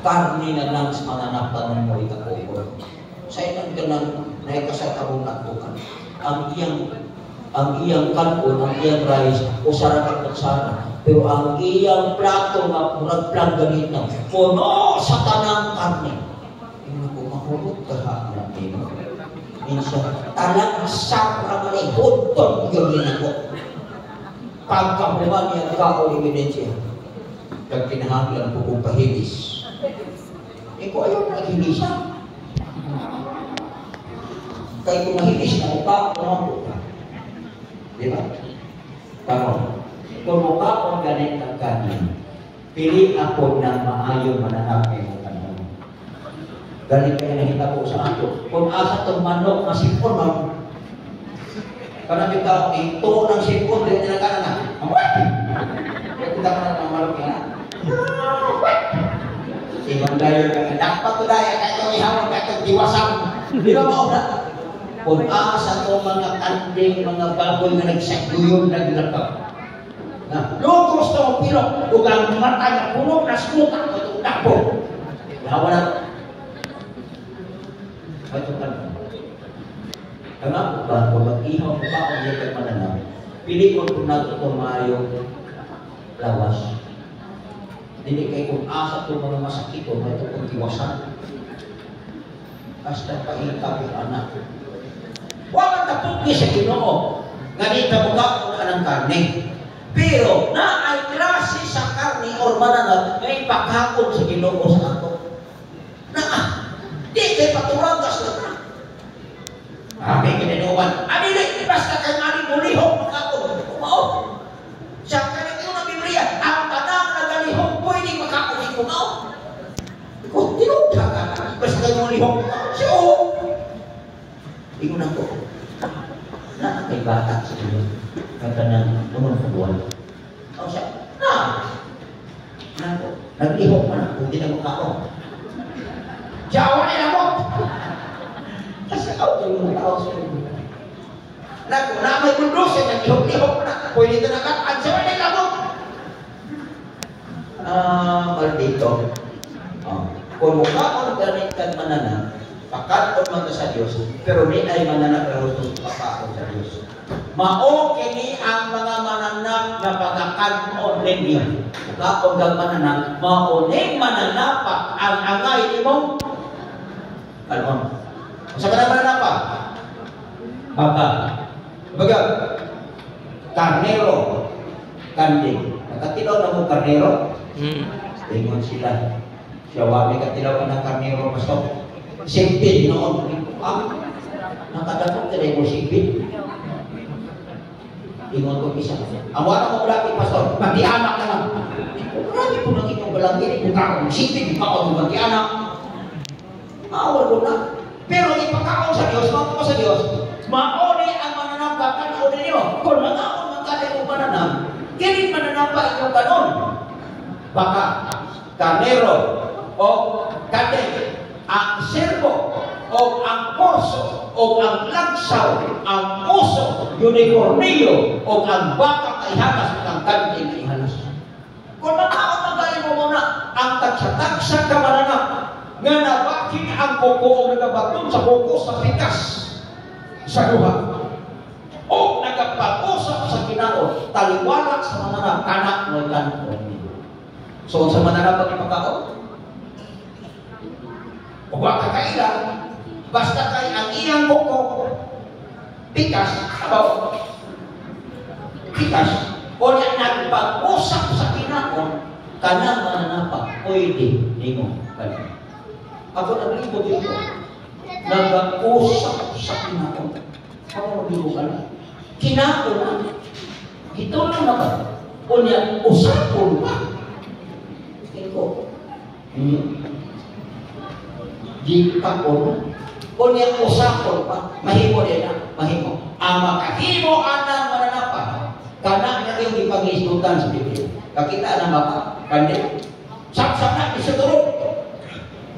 Speaker 2: karne na lang sa mga napanan mo itakukon. Sa ilang ganang naikasatawang natukan. Ang iyang kanon, ang iyang rice, o sarakat at sana. Pero ang iyang plato nga purag-plang ganito, puno sa tanang karne. Hindi ko mahulog ka natin. Minsan, talang sakra man ay hutong yung ginagawa. Pagkahuman niya kao ebidensya. Pag kinahanglan po kong pahilis. Eh ko ayaw naghilis siya. Kaya kung mahilis na mukha, kumampo ka. Di ba? Karon, kung mukha kong ganit ang kanin, pili ako ng maayong mananakay ng kanin. Ganit kayo nakita ko sa ato. Kung asa itong manok, masipon mo. Karena kita itu ng sipon din nila kana. Kita kana ng manok yan. Ibang dayo ka dapat to daya kayo ihawag kayo diwasang. Di ba mo na? Kung asa ko mga kanding, mga baboy nga nagsaguyod, naglakap. Logos to ang pilok, kung ang mata niya puno, nasmutan ko itong takbo. Lawa na ito. Ito ka na. Ang ako ba, kung mag-ihaw ko ba kung yakag mananaw, pili ko kung nato itong maayong lawas. Hindi kayo kung asa itong mga masakit ko, ito kung tiwasan. Basta pailap yung anak. Huwag ang tapuki sa Ginoo. Ganita mo ka kung anong karne. Pero na ay klase sa karne o mananap may paghakot sa Ginoo sa ato. Di kay paturagas na ka. May kininoan. Dili, basta kay mani mulihok makakot. Kumao. Siya ka rin yung Biblia. Ang tanang nagalihok pwede makakot si kumao. Kung tinugta ka, basta kay mulihok makakot. Siya o. Ingunan ko. Na kay bata sa Ginoo. Kagtanang naman kabuhan. O siya, naglihok mo na, kung di na mukha Jawa nila mo! Kasi ako kayo mga tao sa iyo. Na may mundo siya, naglihok-lihok mo na, pwede ito nakataan, jawa nila mo! Maldito. Kung mukha ko nagganit kang manana, pakatod man sa Diyos, pero di ay manana pero pakatod sa Diyos. Mao kini ang mga mananap na pagkakanon ninyo. Kapag ang mananap, mauning mananapak ang angay mo. Ano? Sa kanang mananapak? Baga, karnero, kanding. Nakatilaw na mo karnero? Ingon sila. Siya wami katilaw ka ng karnero, pastor. Sipin noon. Nakadatot ka na yung sipin. Ingon ko isa. Ang wala mo balaki, pastor, mag-ianak na lang. Marami po nang inyong balaki, kung kakong sipin, ipakaw mo mag-ianak. Awal ko na. Pero ipakaw sa Diyos, mga ko sa Diyos, maori ang mananampa, kanaon ninyo. Kung nangaon ang kanya kong mananam, kinig mananampa inyong kanon. Baka, karnero, o kandeng, ang serbo, o ang porso, o ang lagsaw, ang puso, unicornio, o ang baka kay halas, ang kandeng kay halas. Kung nangaon ang kanya mo muna, ang tagsa-tagsa ka mananam, nga nabakin ang kuko o nagabatong sa kuko sa pikas sa luha. O nagapag-usap sa Ginoo, taliwala sa mananap, kanak mo ikan. So sa mananap ang ipagkao? O waka kailan, basta kay ang iyang kuko, pikas, abaw, pikas, o niya nagpag-usap sa Ginoo, kanang mananap, pwede, di mo, kanang. Ako naglibot dito. Nag-usap sa Ginoo. Ako naglibot ka na. Kinako na. Ito lang na ba? O niya, usapon pa. Ito. Di pa ko na. O niya, usapon pa. Mahimo din na. Mahimo. Ang makahimo anang mananapa. Kana na yung ipag-isbutan sa Biblia. Kakita na baka. Kandi. Saksak na. Isa turun.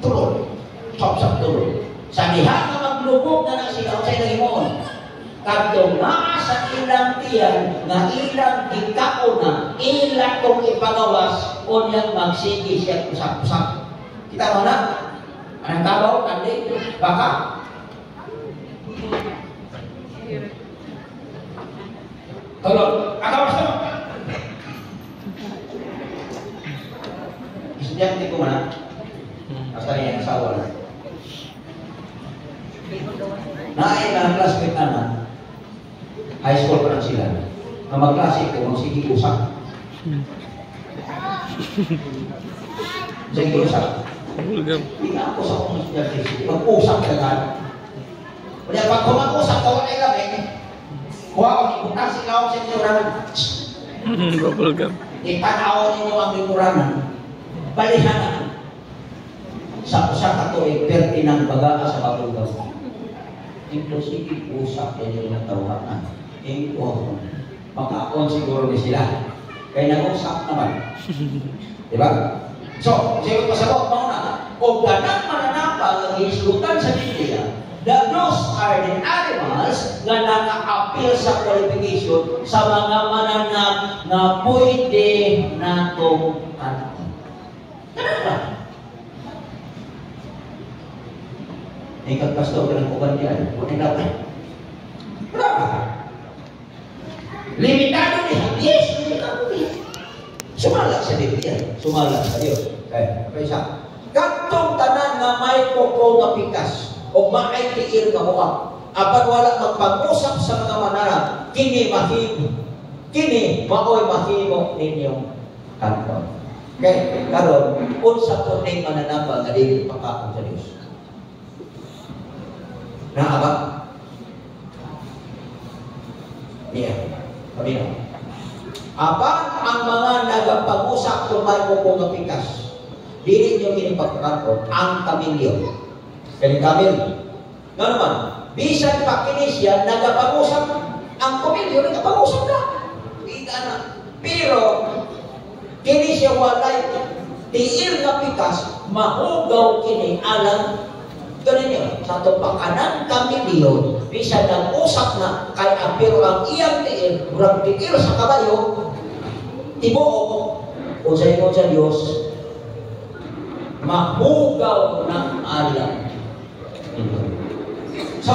Speaker 2: Turun. Sop-sop turun. Sa diha nga maglubog na sila sa ilang imoon. Kadto nga sa ilang tiyan, nga ilang gikao na, ilang kong ipagawas, o niyang magsigi siya usap-usap. Kita mo na? Anong tabaw? Kandi? Baka? Tolong. Agawas na mo. Estudyante ko man. Basta niya ang asawa na. Naay na classmate na high school pa lang sila. Na mag-klase ko, sige usap. Sige usap. Hindi na ako sa kong estudyante. Mag-usap ka na. Kaya pag kumag-usap ka, wala kami. Kuha ko, ibutang sila ako sa inuranan.
Speaker 3: Bubble gum.
Speaker 2: Itanaw ninyo ang inuranan. Balihanan. Sa usa ka to ay pertinang baga sa babulgaw. Inclusive usap din yung tawanan. Makaon siguro ni sila. Kaya nag-usap naman. Diba? So, siya pasabot mo na. O ganang mananapa ang islutan sa Biblia, Those are the animals na naka-appeal sa qualification sa mga mananap na pwede natong kanon. Kanana. Ikat pastor ka ng kubandian. Kunin natin. Berapa? Limitado niya. Yes, limitado niya. Sumala sa Biblia. Sumala sa Diyos. Okay, isa. Katong tanan nga may koko nga pikas o maay tiil nga buwak. Apan wala magpag-usap sa mga mananap, kini mahimo. Kini maoy mahimo ninyong kanton. Okay, karon unsa po ning mananapa nga dili pakakon sa Dios. Naa ba? Yeah. Kami na. Apan ang mga nagapag-usap kung may koko nga pikas, dili nyo kinipagkakanto ang kamilyo. Kani kamil. Nga naman, bisan pa kini siya nagapag-usap, ang kamilyo nagapag-usap na. Ika na. Pero, kini siya walay tiil nga pikas, mahugaw kini alang ganun yun, sa tupakanang kamilyo, bisan nag-usap na kay apiro ang iyang tiil, murang tiil sa kabayo, tibuok, o sa inyo sa Diyos, mahugaw ng alam. So,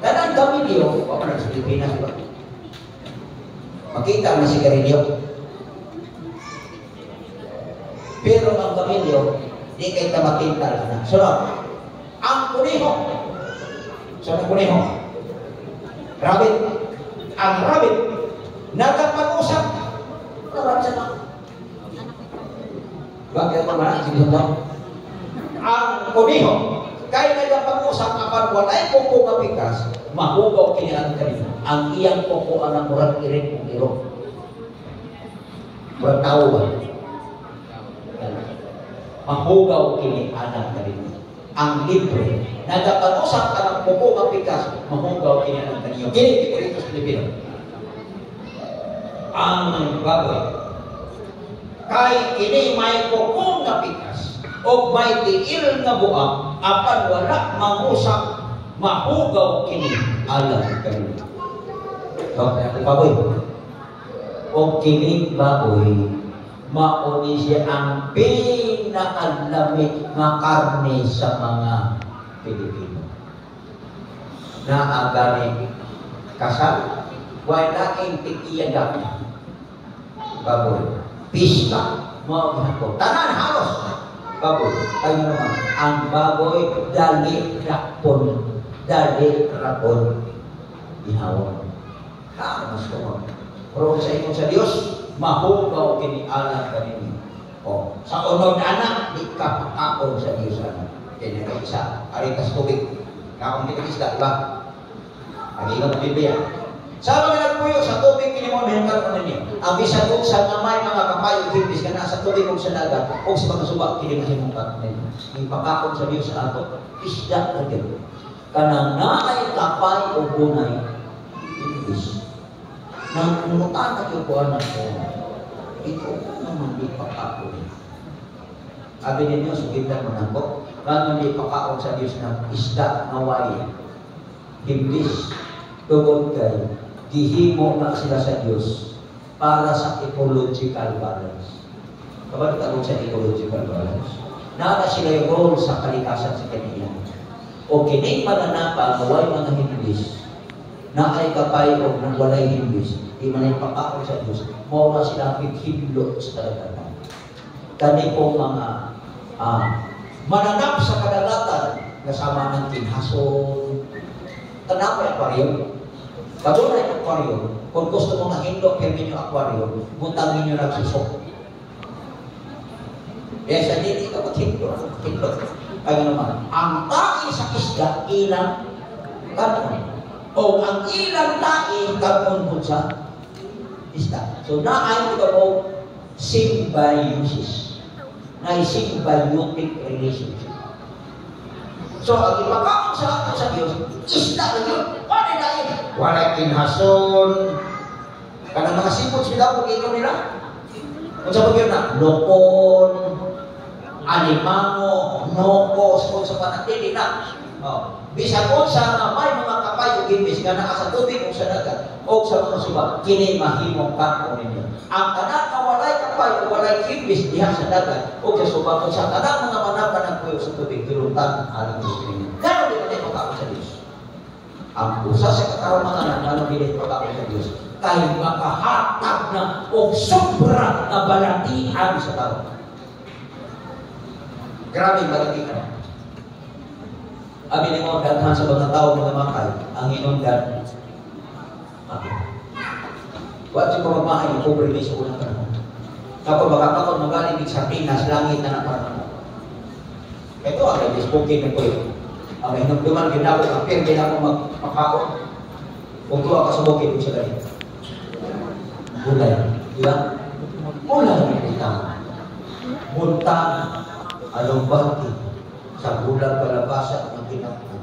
Speaker 2: kanang kamilyo, o ka na sa Pilipinas, ba? Makita na si Garilyo. Pero ang kamilyo, di kayo makita na. Sunod, ang kuneho. So, ang kuneho. Rabbit. Ang rabbit, nagpag-usap. Rabbit siya na. Bakit ito na? Sige ito. Ang kuneho, kaya nagpag-usap, apan walay kuko nga pikas, mahugaw kini ang kanina. Ang iyang kuko ang murag irin kong iro. Bertahu ba? Mahugaw kini anak kanina. Ang libre. Nagpag-usap ka ng kuko nga pikas, mahugaw kini ang kanina. Kini, ito dito sa Pilipino. Ang baboy. Kay kini may kuko nga pikas, o may tiil nga buak, apan wala mangusap, mahugaw kini alam kanina. So, ang baboy. O kini baboy, mauni siya ang pinakalamig na karne sa mga Pilipino. Na agani kasal, wala kang tikiyadak. Baboy. Pista, mga ko. Tanan halos. Baboy. Kayo naman. Ang baboy, dali rapon. Dali rapon. Ihawon. Mas ko. Pero sa inyo sa Diyos, mahugaw kini anak kanini. O, sa unod anak, di ka pakakon sa Diyos anak. Kaya na isa, aritas tubig. Kaong di ka isda, diba? Nagigaw ng Biblia. Sa mga nagpuyo sa tubig, kini mo nahingkar ko ninyo. Ang bisan kong sa namay mga kapayo, himpis ka na sa tubig kong sa dagat, o sa mga subak, kini mahimungkat ninyo. Yung pakakon sa Diyos sa ato, isda na dito. Kanang naay kapay o bunay, himpis. Nang umutan na yung buwan ko, ito naman di pakakon. Sabi ninyo, sugitan mo na ko, kung di pakakon sa Diyos ng isda na wali, himpis, tugod kayo, gihimo na sila sa Diyos para sa ecological balance. Kapag tawag sa ecological balance, nara sila yung role sa kalikasan sa kanila. O kining mananapa, naway mga himpis, na ay kapay o nang walay himbis, di man ay pakakon sa Diyos, mawala sila pighimlot sa kalagatan. Kani po mga mananap sa kadalatan, kasama ng tinhason, tanap ay aquarium. Bago na yung aquarium, kung gusto mong nahindok kayo ninyo aquarium, buntangin nyo nagsusok. Kaya sa dili ka maghindok. Kaya naman, ang tae sa isda, ilang kanon. O ang ilang tae kanon sa isda. So naay ito po symbiosis. Na symbiotic relationship. So ang ipakaon sa Diyos, isda na yun. Wala na yun. Wala kinhason. Kanang mga sipot sila kung ikaw nila. Kung sa pagyan na, lokon, alimango, nokos, kung sa panatili na. Bisan unsa nga may mga kapay ug gipis nga naa sa tubig ug sa dagat o sa mga suba, kini mahimong bangko ninyo. Ang tanan nga walay kapay ug walay gipis diha sa dagat o sa suba kung sa tanang mga manapan ng puyo sa tubig duluntan alang ninyo. Kano di natin pagkaon sa Dios? Ang usa sa katarungan na dili pagkaon sa Dios kay makahatag na og sobra nga balatihan sa tao. Grabe balatihan. Abi ni mo daghan sa mga tao mga makay ang hinungdan. Wa si ko magmahay ko problema sa unang panahon. Kapag makakakot magaling sa Pinas langit na napanahon. Ito ang spoken ko ito. Ang hinungduman ginawa ang pir ginawa magpakakot. Kung tuwa ka sa bukid ko sa ganito. Gulay. Diba? Gulay ng bintang. Buntang alumbati sa gulang kalabasa ng tinapon.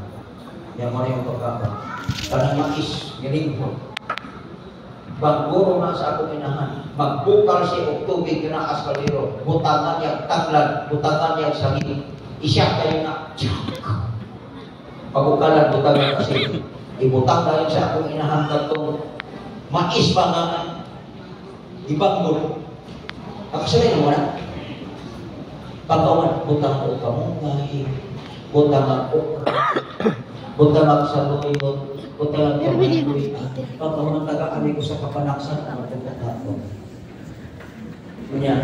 Speaker 2: Yan mo na yung pagkakot. Kanang mais, nilingkod. Bangguro na sa akong inahan. Magbukal siya og tubig na askaliro. Butangan niya taglan, butangan niya sangin. Isya kayo na. Pagukalan, butangan kasi. Ibutang tayo sa akong inahan katong mais pa nga ibangguro. Nakasabi mo na. Pagkawan, butang o kamungay, butang ang okra, butang ang saluyot, butang ang kamanduy. Pagkawan, taga-ali ko sa kapanaksan, ang magkakatato. Kunya,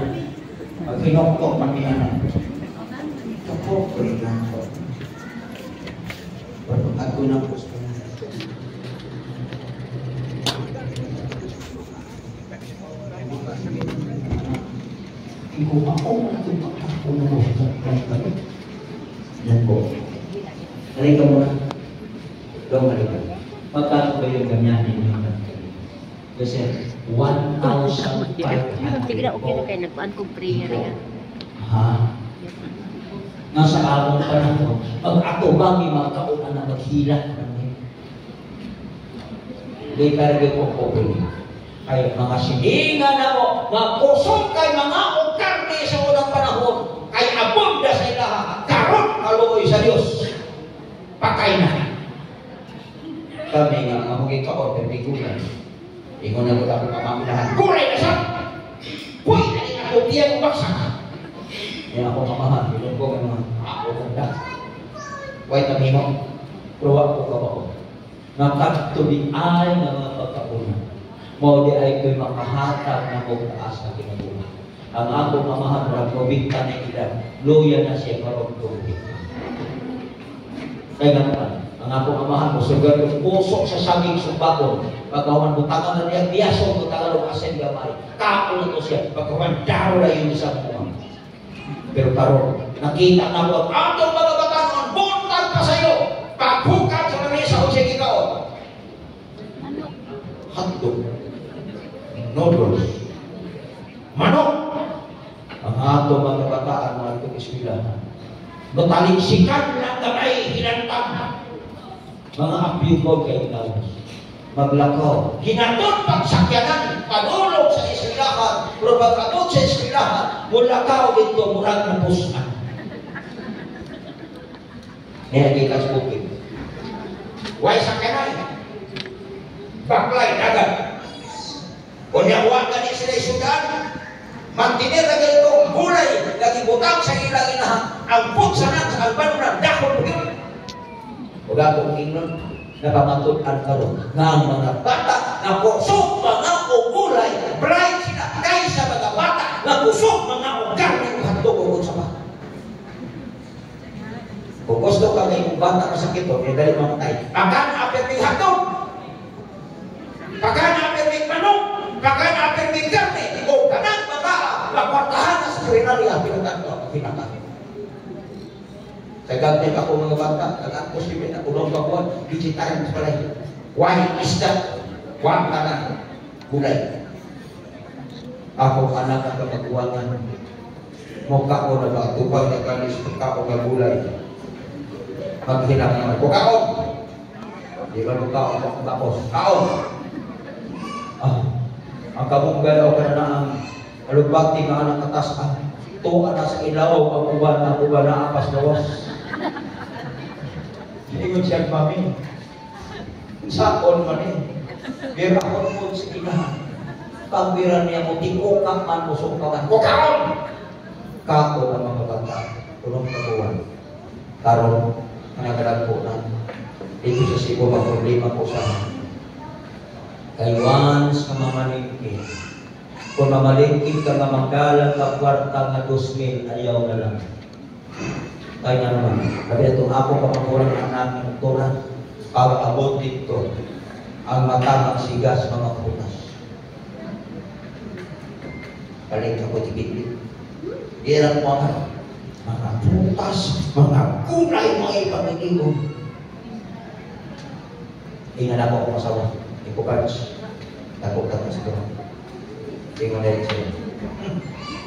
Speaker 2: pag hinoktok man niya na, kapokre lang ko. Pagkakad ko ng gusto na. Kung ako yan po. Halika mo na. Long halika. Magkano ba yung ganyanin yung kasi 1,500.
Speaker 4: Tignan, okay na kayo. Nagpaan kong prayer yan.
Speaker 2: Ha? Nasa awang panahon, mag-atubang yung mga kaunan na maghila. Hindi karagay ko po ay mga sininga na mo, magkusog kay mga o karne sa unang panahon, kay abunda sa ilaha, karot kaluoy sa Diyos. Patay na. Kami nga, mamugay ka o, permigunan. Ingon na ko ako pamamilahan. Kulay na siya! Uy, nalin ako, diyan mo baksa. Yan ako mamahan, bilong ko ng mga ako kanda. Huwag kami mo, pruwa ko ka ba ko. Nakagtuloy ay ng mga pagkakunan. Mo di ay ko'y makahatag na kong taas na kinabuhi. Ang akong mamahan ng mabigtan na ilan, luya na siya karong tubig. Kaya naman, ang akong mamahan mo, sugar yung pusok sa saging sumbakon, pagkawan butangan na niya, biyaso, butangan ng asen gamay, kapo na to siya, pagkawan daro na yung isang muha. Pero karon, nakita na mo, atong mga batanon, buntag pa sa'yo, paghukat sa lamesa o sige ka o. Hotdog. Noodles, manok, ang ato mga kabataan mga itong eskwelahan. Matalingsikan lang gamay, hinantag. Mga apyugod kayo lawas. Maglakaw. Hinatod pagsakyanan, panulog sa eskwelahan, pero pagkatod sa eskwelahan, mulakaw dito, murag na pusan. Nihagi ka sa bukid. Huwag sakyanan. Baklay, dagat. Kung yawa ka ni sila isudan, mantinir na ganitong gulay, lagi butang sa ilang inahan, ang putsanan sa albanunan, dahol mo yun. Huwag akong ingnon, nakamatutan karon nga ang mga bata na kusog mga o gulay, bright sila kaysa mga bata na kusog mga o garni o handog sa bata. Kung gusto ka ngayong bata na sakit o, may dali mamatay. Pagkan apir may handog, pagkan apir may manok, pagkan apir may garni, o kanang bata, magwartahan na sa krinarya, pinatang. Tagantay ako mga bata, tagantay si Pina, ulong babuan, digitayan sa palay. Why is that? Wang tanang, gulay. Ako anak ang kapagwangan. Mukha ko na ba, tupag na kalis, mukha ko na gulay. Maghilang naman, bukaon! Di ba mukha ko na bakos? Kaon! Ang kabunggal ako na ang alugbati nga anak katasan. Tuwa na sa ilaw, ang uban na apas lawas. Ingon siya, mami. Sakon man eh. Pero ako po sa inahan. Pagbiran niya mo, tikukak man mo sungkaman. Kukaon! Kako ng mga bata. Tulong kabuhan. Karon, nagadagan po na. Dito sa Cebu, problema po sa kay once ka mamalingki. Kung mamalingki ka nga magdalang ka kwarta nga 2,000, ayaw na lang. Kaya naman, sabi itong ako kapagurang anak ng Torah, para abot dito ang mata ng sigas mga punas. Balik ako tigit-tigit. Iyan mo mga putas, mga kulay, mga ipamigilong. Ingan ako akong asawa. Ipukans. Takot-takot sa doon. Ingan na rin siya.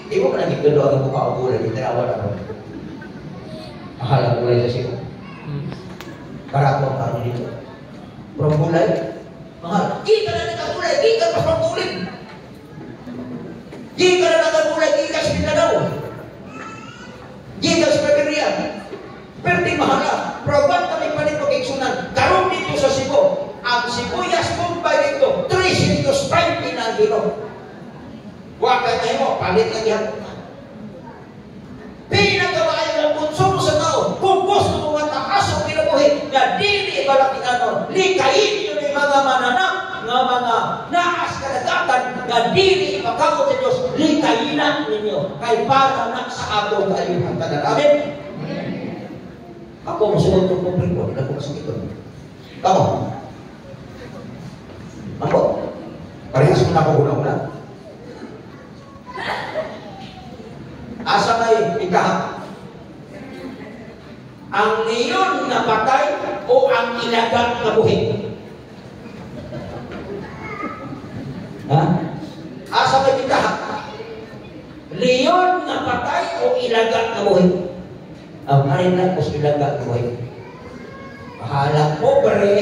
Speaker 2: Di mo pa nagigdo ang mukha o gulay. Itarawan ako. Akala gulay sa siya. Para ako ang karoon dito. Pero gulay, mahal. Di ka na nagagulay. Di ka pa gulay. Di ka na nagagulay. Di ka sa Mindanao. Di ka sa Pagirian. Pero di mahala. Proban kami pa nito kiksunan. Karoon dito sa Cebu. Ang sibuyas Bombay dito, 320 na kilo. Huwag ka kayo mo, palit lang yan. Pinagkabaayan ng konsumo sa tao, kung gusto mo matakas ang kinabuhi, na dili balakinanon, likayin nyo yung mga mananak, nga mga naas kalagatan, na dili ipagkakot sa Diyos, likayinan ninyo, kay para na sa ato kayo ang kadalamin. Ako masunod kong kumplito, hindi ko masakit. Kamu? Ako? Parehas mo na ako una-una. Asa may ikahap? Ang leon na patay o ang ilagang na buhi? Ha? Asa may ikahap? Leon na patay o ilagang na buhi? Ang marinan ko sa ilagang na buhi. Pahala pobre,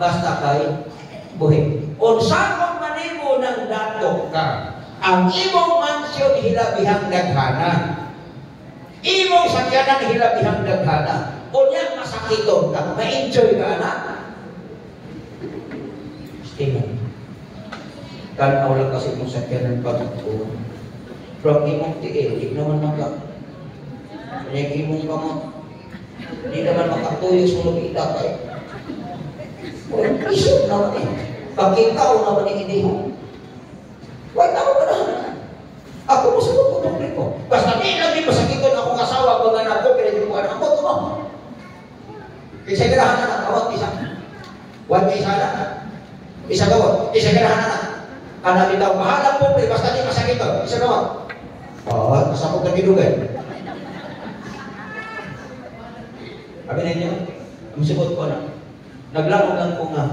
Speaker 2: basta kay buhi. Unsang manimo ng dato ka, ang imong mansyon hilabihang daghana, imong sakyanan hilabihang daghana, unyang masakiton ka, ma-enjoy ka na. Tingnan. Tanaw lang kasi mong sakyanan pag-ito. From imong tiil, di naman maka. Kanya imong kamot. Di naman makatuyo sa lubita kayo. Isip naman eh. Pagkitaw naman yung iniho. Huwag ako pa na. Ako mo sa tututong ko. Basta di lang di masakiton akong asawa kung anak ko, pero di ko anak ko, tumang. Isa garahan na kawat isa. Huwag isa na. Isa gawat. Isa garahan na. Kana bitaw, mahalang po, basta di masakiton. Isa gawat. Basta ko kagidugay. Sabi ninyo, ang sibot ko na. Naglamog lang ko nga.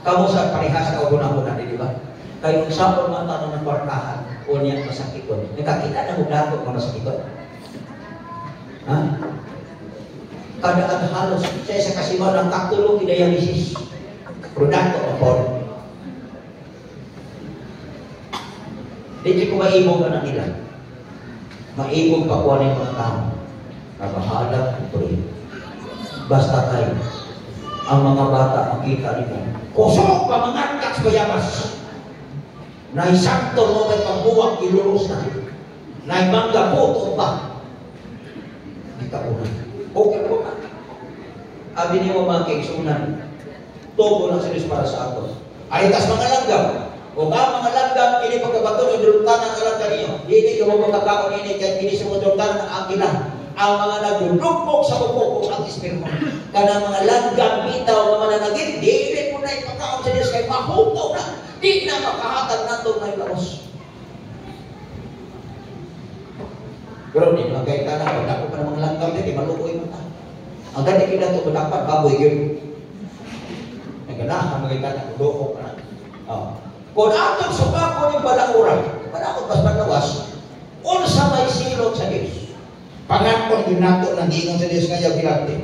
Speaker 2: Kamu sa parehas sa kauna-una, di ba? Kayo sa mga tanong ng kwartahan, o niya masakiton. Nakakita na muglato ng masakiton. Ha? Kada ang halos, sa isa kasimaw ng kaktulong dialysis. Produkto o por. Hindi ko maibog na nila. Maibog pa kuha ng mga tao. Kabahalang ito. Basta tayo. Ang mga bata makita nila. Kusok pa mga kats bayabas. Naisakto mo may pambuwang ilulus na. Naimangga puto pa. Kita ko na. Okay po na. Abi niyo mga kaigsunan. Togo lang sa Diyos para sa ato. Alitas mga langgam. O nga mga langgam, ini pagkabato ng dulutanan ng langgam niyo. Hindi ka mo magkakaon ini kahit hindi sa mga dulutanan ng agilan. Ang mga nagdulupok sa kupok ang espirito. Kana mga langgam bitaw nga mananagin, di mo na ipagkaon sa Diyos kay mahukaw na. Di na makahatag na ito na ilamos. Pero di lang kayo ka na, pag ako pa ng mga langgam, di malukoy mo ta. Ang ganda kita ito, dapat baboy yun. Naganahan mga ikata, loko pa na. Kung atong subako ng balakura, balakot pas panawas, unsa may silot sa Diyos. Pangakon yung nato ng ingon sa Diyos ngayon bilante.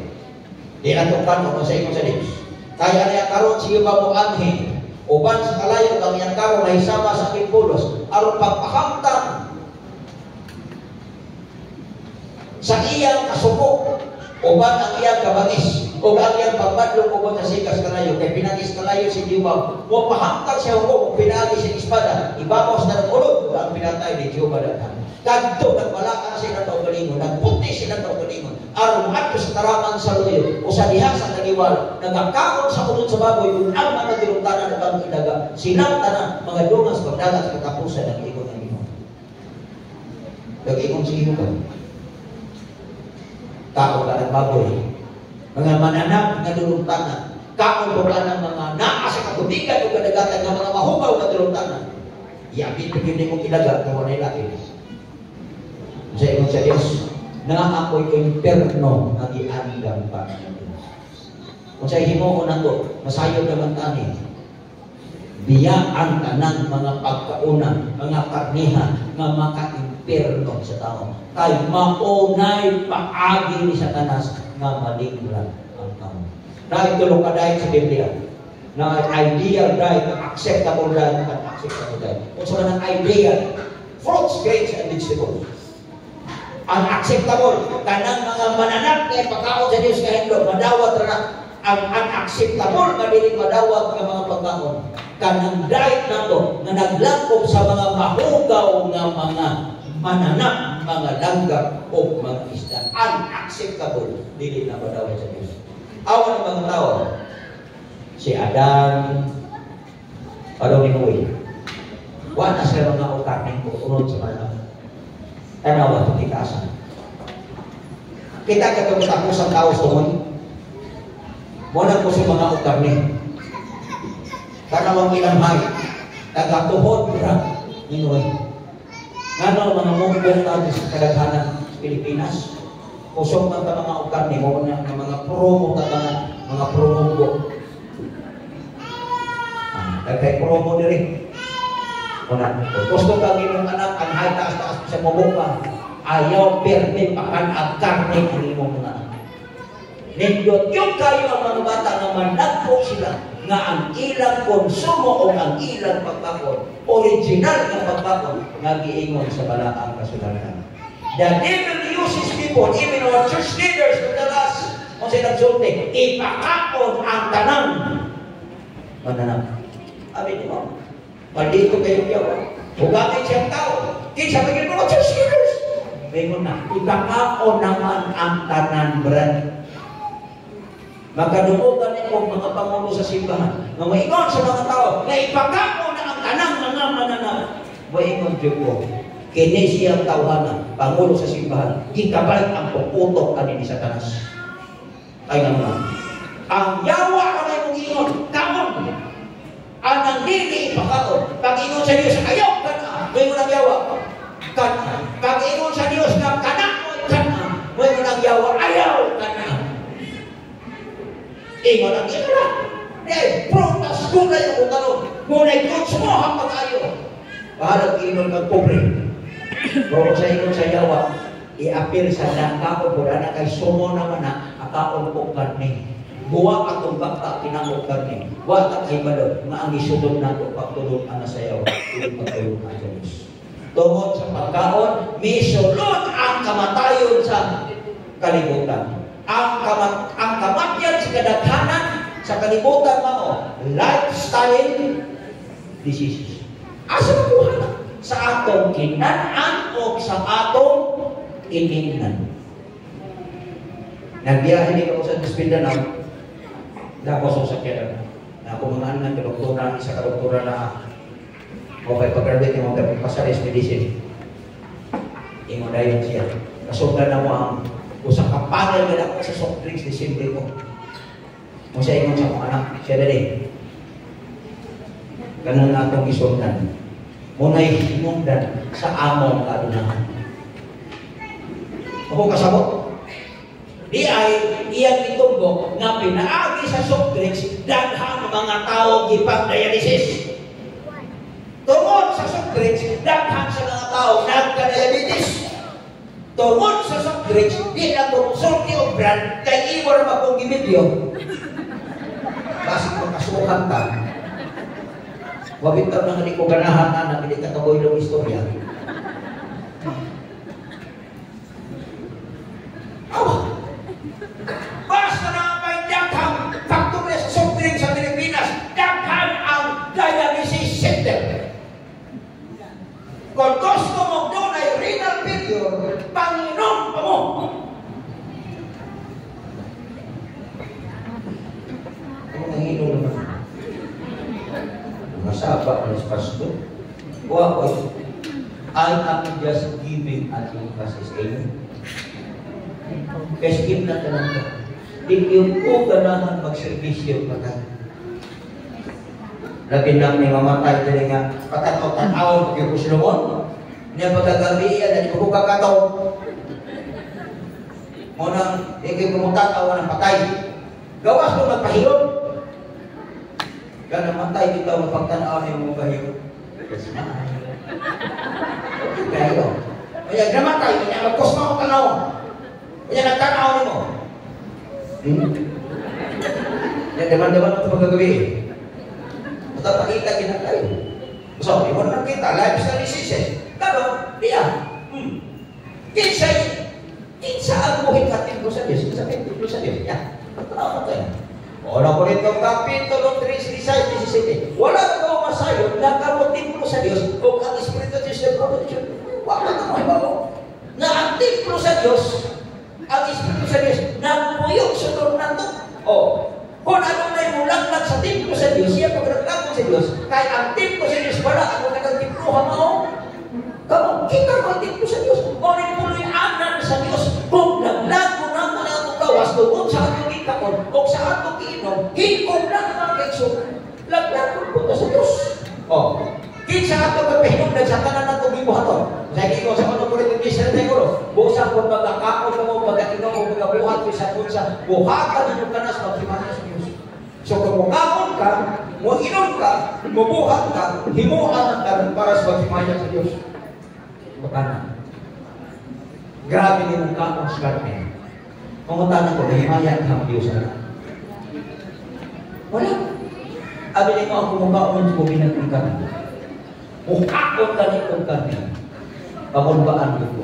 Speaker 2: Di nato paano sa ingon sa Diyos. Kaya niya karon siya ba mo anhin, uban sa kalayo kang yang karon na isama sa aking pulos, aron pagpahamtang sa iyang kasubok, Uban ang iyang kabangis, o ang iyang pagmadlong ubon sa sikas kalayo, kay pinagis kalayo si Jehovah, mo pahamtag siya hukom, o pinagis si espada, ibabaw sa nagulog, ang pinatay ni Jehovah datan. Kadto nagbalaka sila ng kaugalingon, nagputi sila ng kaugalingon, aron adto sa taraman sa loyo, o sa diha sa nagiwal, nagakakon sa unod sa baboy, kung ang mga dilutanan ng bang idaga, silang tanan, mga dungas, pagdagat sa katapusan ng ikon ng imo. Nag-ikon sa iyo ka. Kao ka ng baboy, mga mananap na dilutanan, kao ka ng mga naa sa katubigan o kadagatan ng mga mahugaw na dilutanan. Iabit ko yun mong ilaga, kawan ay laki. Sa ingon sa Diyos, na ako'y imperno na giandang pa. Kung sa himo ko na to, masayo naman tani. Biyaan ka ng mga pagkauna, mga karnihan, nga maka-imperno sa tao. Kay maunay paagi ni Satanas nga maliglan ang tao. Dahil tulong ka dahil sa Biblia, na ideal dahil, acceptable dahil, unacceptable dahil. Kung sa mga ideal, fruits, grapes, and vegetables. Unacceptable, kanang mga mananap kay pagkaon sa Diyos kahit madawat na ang unacceptable na dili madawat ng mga pagkaon. Kanang diet na to na naglangkop sa mga mahugaw nga mga mananap, mga langgam o mga isda. Unacceptable, dili na madawat sa Diyos. Awan ng mga tao, si Adan, ano ni Noe, wala sila mga ukarning unod sa mananap. Tanawa ito kitasan. Kita katong tapos ang tao sa tumoy. Muna po sa mga ukarni. Tanawang ilang hay. Tagatuhod bra. Inuwi. Nga mga mumbong tayo sa kadaghanan sa Pilipinas. Kusong man ka mga ukarni. Muna ng mga promo tatangan. Mga promo. Dagkay promo nila. Una, gusto kang imong anak, ang hay taas-taas sa mabuka, ayaw permit pakan ang karne ang imong mga anak. Nindot yung kayo ang mga bata na managpo sila nga ang ilang konsumo o ang ilang pagkakon, original na pagkakon, nga giingon sa balaang kasulatan. The devil uses people, even our church leaders, to the last, kung sila nagsulti, ipakakon ang tanang mananap. Abi di mo? Maldito kayo yawa. Hugatin siyang tao. Kinsa bigyan mo church leaders. Mayroon na. Ikakao naman ang tanan, brad. Magkadumogan niyo mga pangulo sa simbahan. Nga maingon sa mga tao, na ipakao na ang tanang mga mananap. Maingon siya po. Kini siyang tawhana, pangulo sa simbahan. Gikabalik ang puputok ani ni Satanas. Ay nga naman. Ang yawa ka may mong ingon, kamon. Anang dili ipakaon. Pag-ingon sa Diyos, ayaw ka na. May mo nang yawa. Pag-ingon sa Diyos na kanak ka na. May mo nang yawa. Ayaw ka na. Ingon ang ito na. Prutas ko na yung utanong. Ngunay kung sumuha pag-ayo. Bahalag ingon kang pobre. Pero sa ingon sa yawa, i-appeal sa nangkakon po na kay sumo naman na akaon po karne. Buwa atong bakta tinamog karne. Wata kay balod nga ang isudod nato pagtulog ang nasayaw. Hindi pagtulog ang Diyos. Tungod sa pagkaon, misulod ang kamatayon sa kalibutan. Ang kamatyan sa kadaghanan sa kalibutan mao, lifestyle diseases. Asa mo sa atong kinanan o sa atong iningnan. Nagbiyahe ni ako sa Mindanao. Dako sa sakyanan. Na ako mga anak, doktora, isa ka doktora na o kay pag-graduate mo kay pasaris medicine. Imo dayon siya. Kasugdan na mo ang usang kapanel na ako sa soft drinks December ko. Mo siya ingon sa mga anak, siya dali. Ganun na itong isundan. Muna'y hinungdan sa among kadunahan. Ako kasabot. Di ay iyang itunggo na pinaagi sa soft drinks daghang mga tao gipag-dialysis. Tungod sa soft drinks, daghang sa mga tao nagka-diabetes. Tungod sa soft drinks, di na itong sulti o brand kay iwar magpong-gimidyo. Basig makasukan ka. Wabintang nang hindi ko ganahan na hindi ka kaboy ng istorya. Basta na may daghang factory sa soft drink sa Pilipinas, daghan ang dialysis center. Kung gusto mo doon ay renal failure, Panginoon pa mo. Ano nangino naman? Masaba ang pastor. Wow, I am just giving at yung process. Amen. Kasi give na ka lang ka. Di yung po ganahan magservisyo pa ka. Labi lang may mamatay dali nga patataw-tataw yung kusulungon. Niya pagkagabi yan, hindi ko kakataw. Munang, hindi ko mutataw ng patay. Gawas ko magpahilot. Kaya namatay dito, mapagtanaw na yung mga bahilot. Kasi kaya kaya namatay, kaya magkos mo tanaw. Kaya nagtanaw mo. Kaya daman-daman ito magagabi. Matapakita kita tayo. So, di mo na kita, lifestyle diseases. Pero, diya. Kinsa ang buhay katin ko sa Diyos. Kinsa ang buhay sa Diyos. Yan. Matanaw mo tayo. Una ko rin itong Kapitulo 3:16-17. Wala ka masayo, nagkarotin mo sa Diyos kung ang Espiritu Diyos na production. Wala ka may bago. Na ang templo sa Diyos, ang Espiritu sa Diyos, nagpuyok sa tornado. Kung ano na yung mulaglag sa templo sa Diyos, siya paglaglaglag sa Diyos, kahit ang templo sa Diyos wala, ako nagagtimpluhan mo. Kamu, kita mo ang templo sa Diyos. Kung rin anan sa Diyos, kung naglag mo na mo na itong gawas, kung sa atong ikakon, kung sa atong iinom, hikom lang mga kaitso, laglag mo sa Diyos. Kinsa atong magpahinom, nagsatanan na itong ibuhaton. Sa ko sa mga kulit ng Israel na siguro, busa kung magkakaon ka mo, magkainom mo, magkabuhat ko sa kunsa, buhatan ninyo ka na sa maghimanan sa Diyos. So kung mukakon ka, inom ka, mubuhat ka, himuan ka para sa maghimanan sa Diyos. Bukana. Grabe din ang kakong skarpe. Pangutangan ko, nahimayan ka ang Diyos na. Wala. Abiling ako kumukakon sa buminan ng kami. Mukakon ka nitong kami. Pamunbaan ko.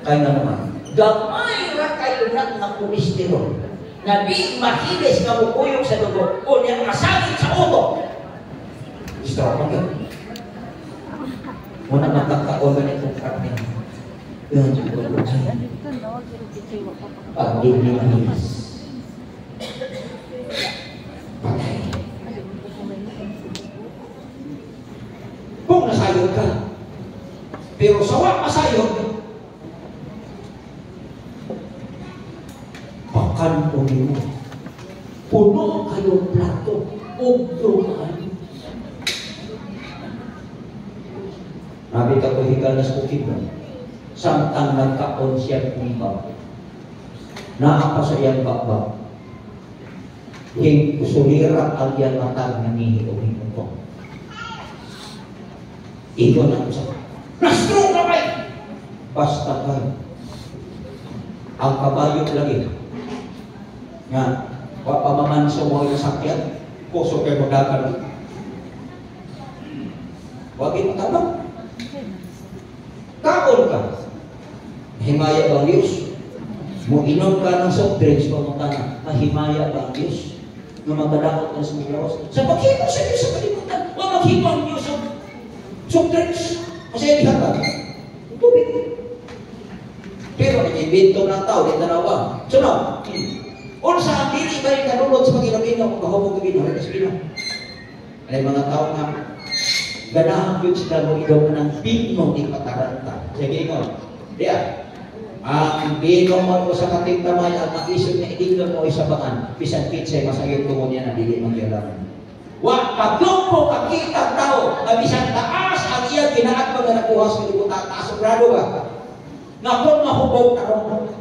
Speaker 2: Kaya nga naman, gamay ra kayo ng kolesterol na di mahilis na mukuyog sa dugo o niyang masakit sa ulo. Strong ka. Muna magkakaon na itong kami. Yan yung dugo. Pag di mahilis. Patay. Kung nasayod ka, pero sawa masayod, pakan po mo. Puno kayo plato, ugduman. Nabi ka ko higal na sukid mo. Samtang nagkaon siya kumbaw. Naapa sa iyang bakbak. Hing kusulirat ang iyang matag na nihihawin mo. Ito na sa nastro ka kayo! Basta kayo. Ang kabayo lagi. Nga, pamaman sa mga sakyan, puso kayo magkakaroon. Huwag ito tabang. Kaon ka. Himaya ba ang Diyos? Inom ka ng soft drinks, pamutana. Mahimaya ba ang Diyos? Na magdadakot ka sa mga lawas. Sa paghimo sa Diyos sa kalimutan, huwag maghimo ang Diyos sa soft drinks. Kasi hindi hanggang. Tubig. Pero nag-ibento ng tao, di tanawa. So now, sa ang dili ba yung kanunod sa pag-inom-inom, kahubog gabi, wala na sila. Ay mga tao nga, ganahan yun sila mo ilaw ng pino ni Pataranta. Sige ko, diya, ang bino mo sa katingtamay, ang mag-isip na idinom mo isabangan, bisan pitsay, masayot ko mo niya na dili mangyalaman. Wa paglupo kakita tao, na bisan taas ang iya ginaat mo na nakuha sa kalibutan, taas ang grado ba? Nga kung mahubog tarong.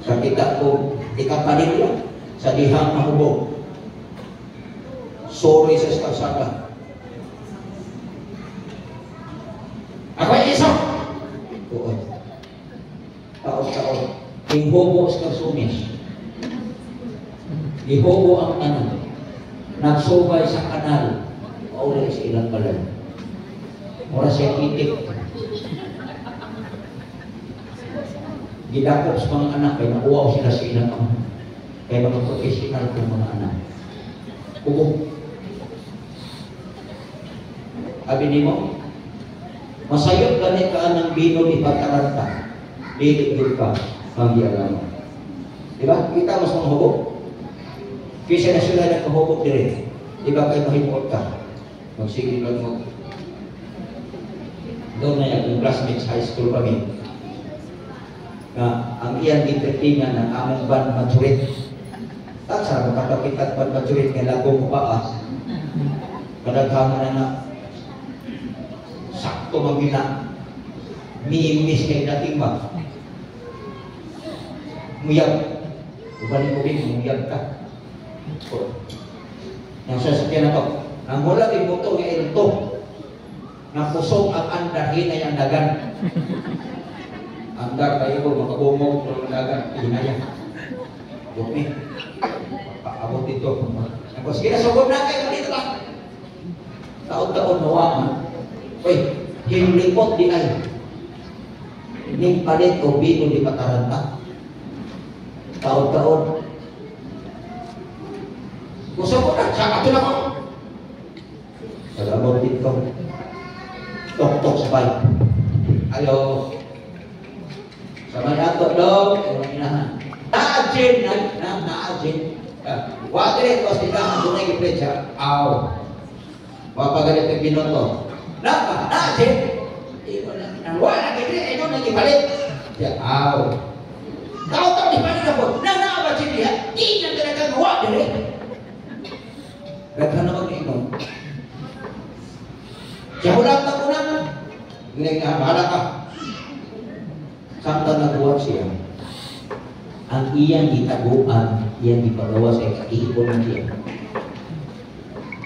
Speaker 2: Sa kita ko, ikapalit lang, sa dihang mahubog. Sorry sa kalsada. Ako ay isa. Oo. Taon-taon. Hinghobo sa kalsumis. Ihobo ang ano. Nagsubay sa kanal. Maulay sa ilang kalan. Mura siya itik. gidakop sa mga anak, kaya nakuha sila sa ilang ama. Kaya mga professional kong mga anak. Kubo. Sabi ni mo, masayot ganit ka ng bino ni pagkaranta. Dili ka magyalam. Diba? Kita mas mga hubog. Kisa na sila nagkahubog din. Diba kayo mahimot ka? Magsigil lang mo. Doon na yung classmates high school kami. Na ang iyang intertingan ng among ban maturit. Tatsa, magkakapitat ban maturit ng lagong paas. Kadaghaman na na sakto magina. Miimis kay dating ba? Muyag. Ubalik ko din, muyag ka. Yang sasakyan ako, ang mula din mo ito nga ito, na kusog ang andar, hinay ang dagan. Andar kayo ko, makabumog ng dagan, hinaya. Bukni, paabot dito. Tapos kinasugod na kayo, dito ka. Taon-taon nawaman. Uy, hinulipot di ay. Ning palit o bino di pataranta. Taon-taon. Gusto ko na, sa ato na ko. Salamot dito. Tok-tok sa bahay. Hello. Sa may ato, dog. Na-agent. Na-agent. Wadre, kung sila, doon na yung plecha. Aw. Wapagalit yung binoto. Na-agent. Wala, kaya doon na yung palit. Aw. Tao-tao di palit na po. Na-agent niya. Di na talagang wadre. Gaghan naman ito. Siya hulang na kunang. Hindi nga, bahala ka. Samtang nagbuhat siya, ang iyang gitaguan, iyang gipagawa sa ikaihipon niya.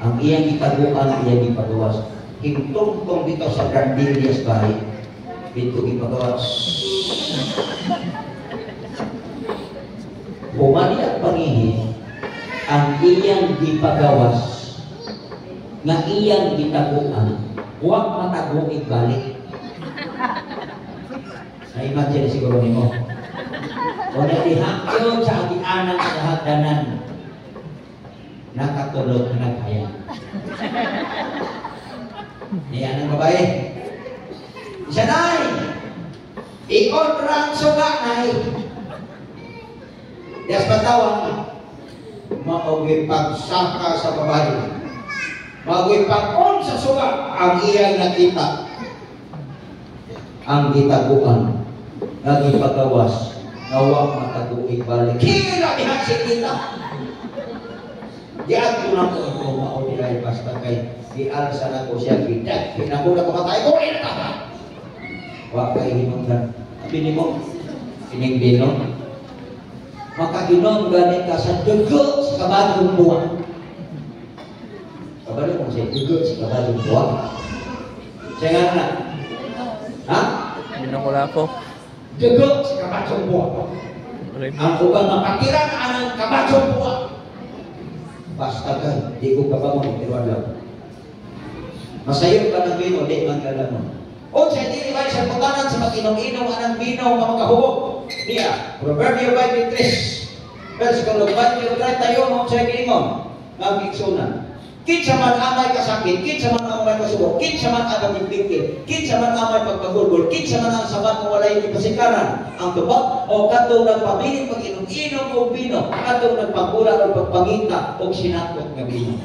Speaker 2: Ang iyang gitaguan, iyang gipagawa. Hintong-tong dito sa Gardilias bahay, dito gipagawa. Pumali at pangihin, ang iyang gipagawas nga iyang gitaguan, huwag mataguig balik. Na-imagine siguro ni mo. O natihakyo sa agianan sa hagdanan, nakatulog na nagkaya. Niyan ang babae. Isa na'y, ikontrang suga na'y. Yes, patawang maogi pagsaka sa babae. Maogi pag-on sa suga ang iyang nakita. Ang gitaguan, nagipagawas, nawak mataguig balik. Kila dihaksik kita. Diyan ko na ko ito, maogi ay basta kay dialsa na ko siya bidat. Pinagula ko matay ko, ina ka. Wak kay hinunggan. Pini mo, pining-binong. Makaginom ganit ka sa dugo sa kabadong buwan. Kabalo kung siya dugo sa kabadong buwan. Saya nga na. Ha?
Speaker 3: Hindi na wala ko.
Speaker 2: Dugo sa kabadong buwan. Ang ubang mapatira na ang kabadong buwan. Basta ka, di ko kabangon, pero alam. Masayot ka ng bino, di mag-alam mo. O sa hindi ba sa putanan sa mag-inom-inom anang bino nga makahubog. Diya, Proverbio 23. Versikulo 20-31 mo sa giingon. Magigsunan. Kinsa man amay kasakit, kinsa man amay kasubok, kinsa man agad ipikit, kinsa man amay pagpagulgol, kinsa man ang sabat mo walay ipasikaran. Ang tubag o katong nagpabiling pag-inom-inom o bino, katong nagpagula o pagpangita o sinakot nga bino.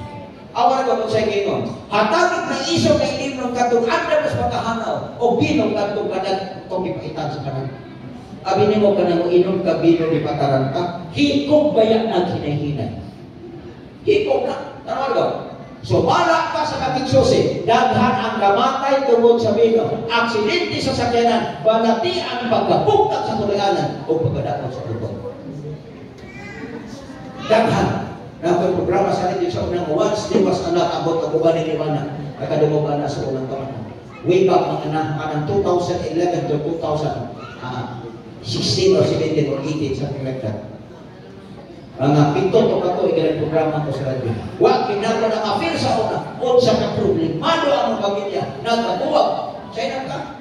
Speaker 2: Awar ko sa giingon. Hatagit na iso kay inom katong andar mas makahanaw o bino katong kadag tong ipaitan sa kanan. Abi nimo kanang inom ka bino di pataranta, hikog bayak na hinahinay. Hikog na. Tanaw. So bala ka sa kapitsusi, daghan ang kamatay tungod sa bino, aksidente sa sakyanan, balati ang pagkapugtat sa tulianan o pagkadakot sa lubong. Daghan. Nakoy programa sa atin sa unang once there was a lot about kabugan ni Liwana. Nakadumugan na sa unang taon. Way back mga kanang 2011 to 2016 or 17 or 18, something like that. Mga pito to kato ilang programa ko sa radyo. Wa kinako na ka-feel sa una. Unsa ka problem? Mano ang pamilya? Nagkabuwag. Sa inang ka.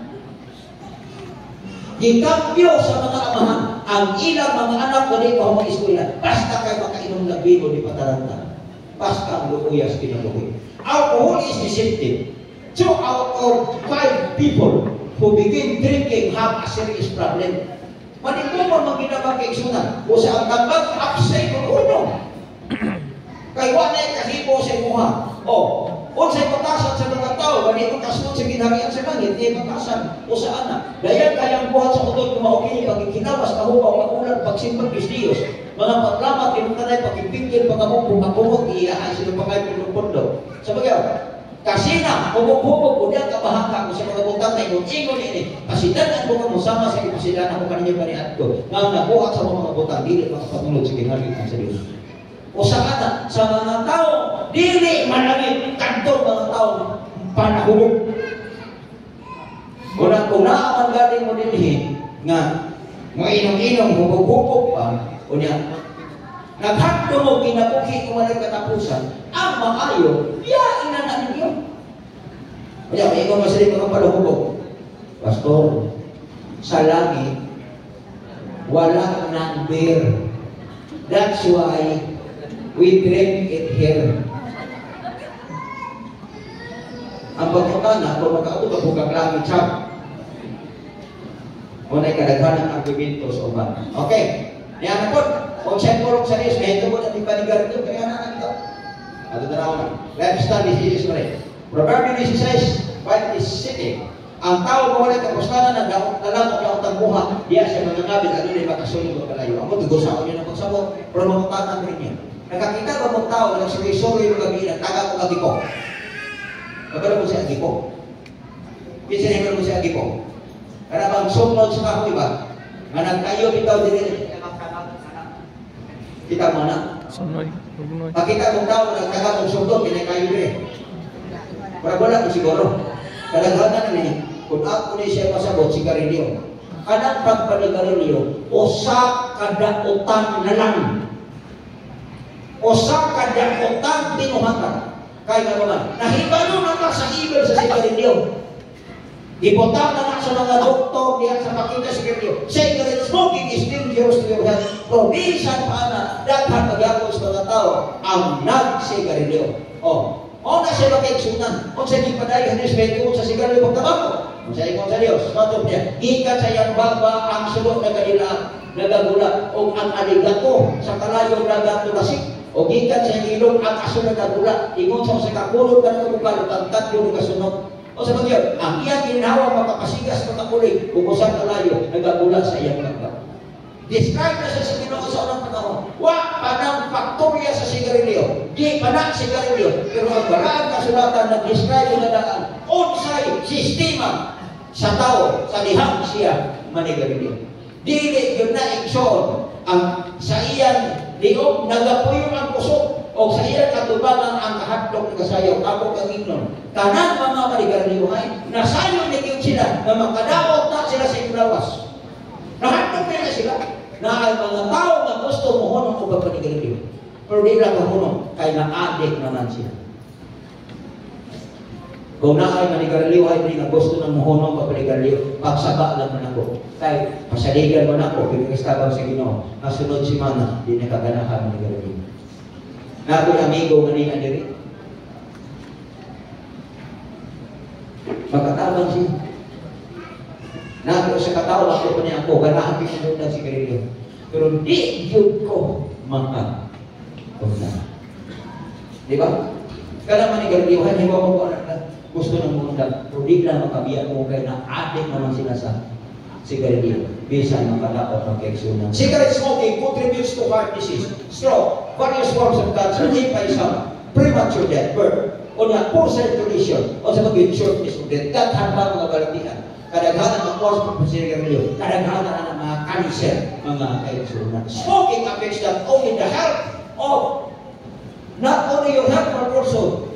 Speaker 2: Gikambyo sa mga amahan ang ilang mga anak na di pa mag-eskwela. Basta kayo makainom na bino di pataranta. Basta ang lukuyas kinabuhi. Alcohol is deceptive. 2 out of 5 people who begin drinking have a serious problem. Manipumon mang ginabang kaigsunan. O sa ang tambag, upside kung uno. Kay wala kahibo sa imuha. O, unsay patasan sa mga tao, wala itong kasunod sa ginharian sa langit, di patasan o sa anak. Dayan kayang buhat sa udod kung maukili, pagkikinawas, kahubaw, kakulan, pagsimpag, Diyos. Mga paglamat, tinuntanay, pagkipigil, pagkamupong, pagkumot, iyahay sila pangay pundo. Sa bagay, kasi na, hubog-hubog, kunyang kabahaka ko sa mga butang na ingon ini, pasidanan ko mo sama sa ipasidanan ko kanina baniat ko, nga nabuhat sa mga butang, dili makapatulog sa ginharian sa Diyos. O sa mga tao, dili malangit kanto mga tao panahubog. Kung naaman galing mo din nga mga inom-inom, hubog-hubog pa, o niya, naghando mo kinabuhi kung walang katapusan, ang maayo, yain na ninyo. O niya, may ikon masali mga palahubog. Pastor, sa langit, walang number. That's why we drink it here. Ang pagkakana, kung magkauto ka bugang langit siya, o na'y kadaghan ang argumento sa uban. Okay. Yan na po. Kung siyang purong sa Diyos, kaya ito po natin panigarin ito, kaya na ito. At ito na ako. Let's study this right. Proverbs 16, while is sitting. Ang tao mo wala kapustanan na dalang o ang buha, diya siya mga ngabit, ano na makasunod o kalayo. Ang tugo sa ako niya ng pagsabot, pero mamutanan rin niya. Nakakita ba mong tao na nagsurisuri yung gabi na taga ko agipo? Magkano mo siya agipo? Pinsinigil mo siya agipo. Karena bang sumunod sa kahoy ba? Nga nagtayo bitaw din kita mana?
Speaker 3: Sunoy.
Speaker 2: Pakita mong tao na nagtaga mong sundot, pinakayo din. Para wala ko siguro. Kadaghanan na kung ako ni siya pasabot, sigarilyo. Kanang pagpanigarilyo, usak kada utang na lang. Usak kada utang tinuhatan. Kaya nga naman, nahibalo naman sa evil sa sigarilyo. Ipotang na sa mga doktor diyan sa makita sigarilyo. Cigarette smoking is dangerous to your health. Probisan pa na daghan magyapon sa mga tao ang nagsigarilyo. O na siya makaigsunan. O sa ipadayon ni Espiritu sa sigarilyo pagtabako. O sa ikon sa Diyos. Matod niya. Ikat sa iyang baba ang sulok na kanila nagagula. O ang aligato sa kalayo nagatulasik. O gikat sa ilong ang aso na nagagula. Ingon sa kakulot na nagagula. Ang tatlo na kasunod. O sa bagay, ang iyang ginawa makapasigas ng kapulig, ubusang kalayo, nagagula sa iyang kagka. Describe na sa Ginoo sa unang panahon. Wa panang faktorya sa sigarilyo. Di panang sigarilyo. Pero ang baraan kasulatan nag-describe na daan. Unsay sistema sa tao, sa liham siya manigarilyo. Dili yun na ikson ang sa iyang liog, nagapuyo ang puso. O sa iyang katubangan ang kahadlok ng kasayaw, ako kang ignon. Tanang mga manigarilyohay, nasayon na yun sila, na makadawot na sila sa iblawas. Nahadlok na sila, na ang mga tao na gusto mo hunong o pagpanigarilyo. Pero di lang mahunong, kaya na-addict naman sila. Kung na ay manigarilyohay, di na gusto ng mohunong pagpanigarilyo, pagsaba lang man ako. Kaya pasaligan mo na ako, pinag-estabang sa Ginoo, nasunod si Mana, di nakaganahan manigarilyo. Na ako'y amigo manina diri. Magkatabang siya. Na ako sa katao, ako pa niya ako, ganahan ko siya doon si Garilyo. Pero di yun ko makapuna. Di ba? Kaya naman ni Garilyo, hindi ba mo gusto ng munda, pero di lang makabiyan mo kaya na adik naman sila sa sigarilyo. Bisan makadaot ng kaigsunan. Cigarette smoking contributes to heart disease, stroke, various forms of cancer, emphysema, premature death, birth, o na poor circulation, o sa mga shortness of death. Daghan ba mga balatian? Kadaghanan ng cause of sigarilyo, kadaghanan ng mga cancer, mga kaigsunan. Smoking affects not only the health of, not only your health, but also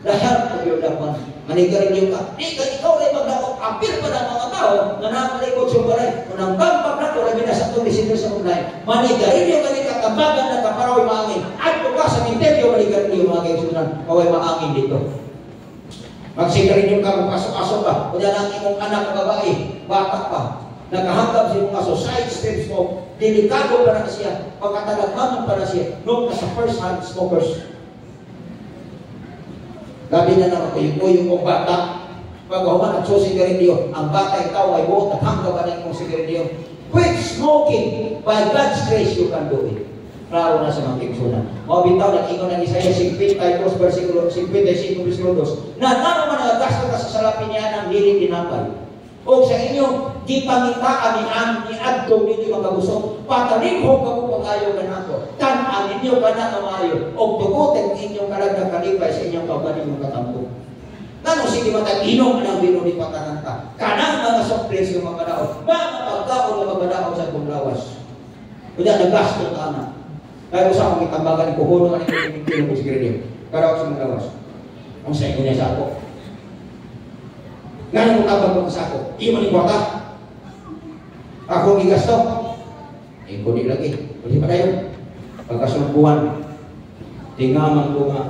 Speaker 2: the health of your loved one. Manigarilyo ka. Ikaw ay magdakot. Apir pa ng mga tao na nakalikod sa balay. Kung ang bambag na ito, labi na sa ito, lisinil sa ulay. Manigarilyo ka nila, kabagan na kaparaway maangin. At kung ka sa minteryo, manigarilyo mga kaigsunan, kaway maangin dito. Magsigarilyo ka, kung pasok-asok ka. Kung yan ang imong anak na babae, bata pa. Nakahanggap sa mga suicide steps mo, delikado pa na siya, pagkatalagmangan pa na siya, nung nasa first hand smokers. Gabi na naman ko yung bata, pag human at sigarilyo, ang bata ikaw ay buot at hanggang ba na yung sigarilyo. Quit smoking. By God's grace, you can do it. Klaro na sa mga kiksuna. Mga bitaw, nag-ingon ng Isaiah 52, versikulo 55, versikulo 2, na naman nagagastos ka sa salapin niya ng dili tinapay. O sa inyo, di pangitaan ni Adto, hindi magkagusok. Patalinghong ka mo pag-ayaw ka na ako. Tan-an ninyo ka na kamayo. O tugutin inyong kalagdag kalipay sa inyong pagbaling ng katampo. Tanong sige matag-inom ng bino ni Patananta. Kanang mga surprise yung mga daon. Mga pagkaon ng mga daon sa kumlawas. Kaya nagasto ka na. Kaya usap ang itambagan ni Kuhuno ka ng bino ko sigarilyo. Karaw sa mga lawas. Ang sa inyo niya sa ako. Ngayon mo tabag mo sa ako. Iman ni Kuwata. Ako gigasto. Ko di lagi. Pwede pa tayo. Pagkasulbuhan. Tingaman ko nga.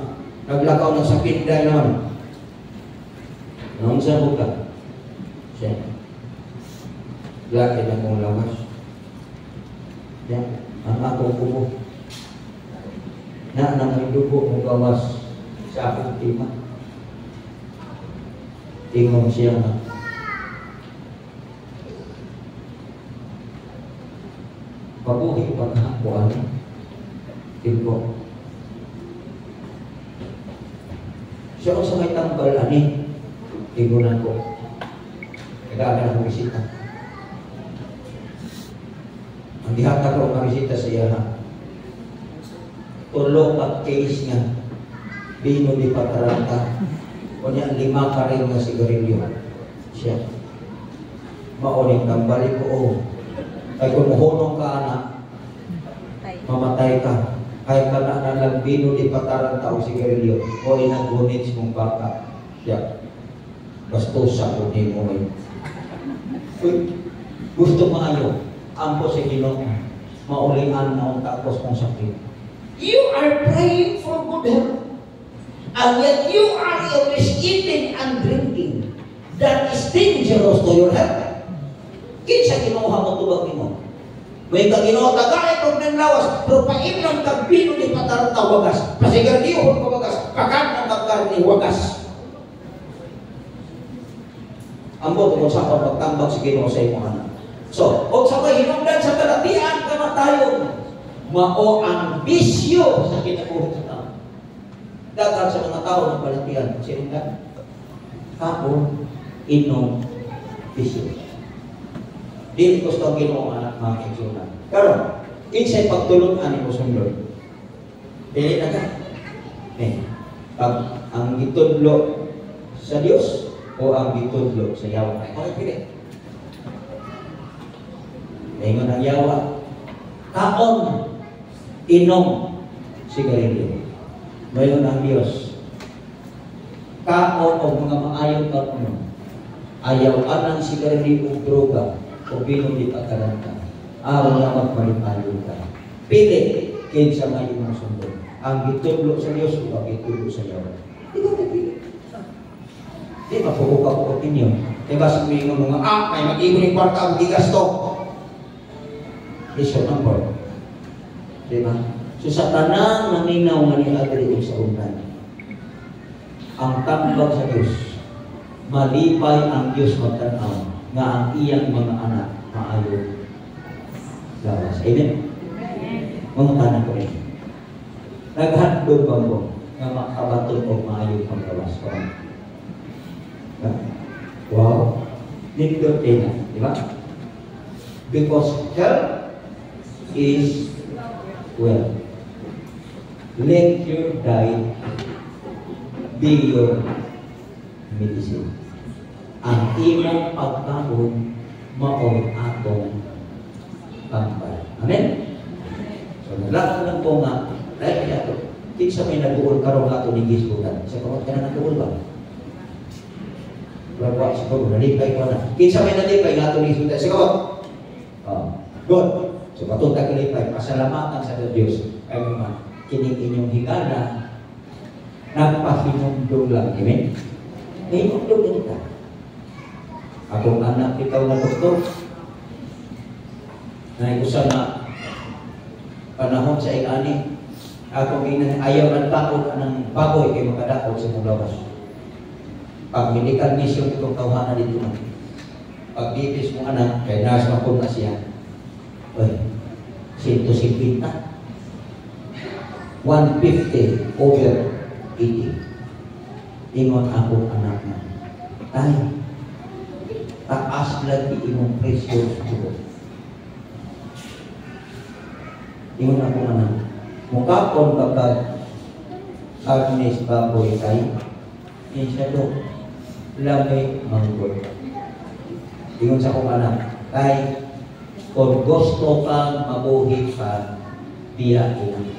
Speaker 2: Naglakaw ng sakit dahil naman. Nung sa buka, siya, laki na kong lawas. Yan, ang akong kubo. Na may dugo mong gawas sa akong tima. Tingong siya na. Pabuhi paghakuan. Tingko. Siya ko sa may tambal, ani. Tigunan ko. Kailangan akong bisita. Ang dihata ko ang bisita sa iya. Tulo at case niya. Bino di Pataranta. O niya 5 ka rin na sigarilyo. Siya. Mauling tambalik ko. Oh. Ay kung muhunong ka anak, mamatay ka. Kahit ka na nalang bino di Pataranta o sigarilyo. O inagunit mong baka. Siya. Bastusa ko di mo ngayon. Gusto maayo, ampo sa Ginoo, maulingan na ang tapos kong sakit. You are praying for good health, and yet you are always eating and drinking. That is dangerous to your health. Kinsa kinuha mo tubag mo? May Ginoo tagay kog ng lawas, pero paimlang tagbino ni Pataranta wagas. Pasigardiyo ko wagas, pakan ang magkarni wagas. Ambot kung sa pagtambag sa Ginoo sa imong anak. So, og sa hinungdan sa kalatian kamatayon, mao ang bisyo sa kinabuhi sa tao. Daghang sa mga tao ng kalatian, sinungdan kaon inom bisyo. Dili gusto ang Ginoo anak mga igsunan. Karon, kinsay pagtulon-an nimo sundon? Dili na ka. Pag ang gitudlo sa Dios o ang gitudlo sa yawa. Ay, okay, pili. Ingon ang yawa. Kaon, inom, sigarilyo. Mayon ang Diyos. Kaon o mga maayong kaon. Ayaw anang sigarilyo o droga o bino di Pataranta. Araw na magpalipayo ka. Pili, kinsa may imong sundon. Ang gitudlo sa Diyos o ang gitudlo sa yawa. Ikaw na pili. Di mapuhuka ko opinion. Diba sabihin mo mga, may mag-ibon yung kwarta ang gigasto. Is your number. Diba? So sa tanang naninaw nga ni Agri sa unan, ang tambag sa Diyos, malipay ang Diyos magtanaw nga ang iyang mga anak maayo lawas. Amen? Mga tanang ko rin. Naghandog ba mo nga makabaton o maayo paglawas ko? Wow, nindot din, di ba? Because health is wealth. Let your diet be your medicine. Ang imong pagkaon maong atong pambay. Amen? So, nalakad lang po nga, like kaya ito, kinsa may nag-uol karong ato ni Gisbutan. Sa kamat ka na nag-uol ba? Wala sa ko, nalipay ko na. Kinsa may nalipay nga ito ni Gisbutan. Sa kamat? Good. So, patutag kalipay, pasalamatan sa Diyos. Ay mga kining inyong higala, nagpahinumdog lang. Amen? Hinumdog din ka. Akong anak ikaw na doktor, Na usa na panahon sa ikani, ako ayaw ang takot ng baboy kay makadakot sa mong lawas. Pag medical mission itong tawhanan dito na. Pag bibis mong anak, kay nurse mapun na siya. Uy, 150. 150 over 80. Ingon ako anak na. Tay, taas lagi imong presyo sa tubo. Ingon ako anak. Mukapon kapag Agnes baboy tay, siya do, lamay manggoy. Ingon sa akong anak, tay, kung gusto kang mabuhi pa, biya ina.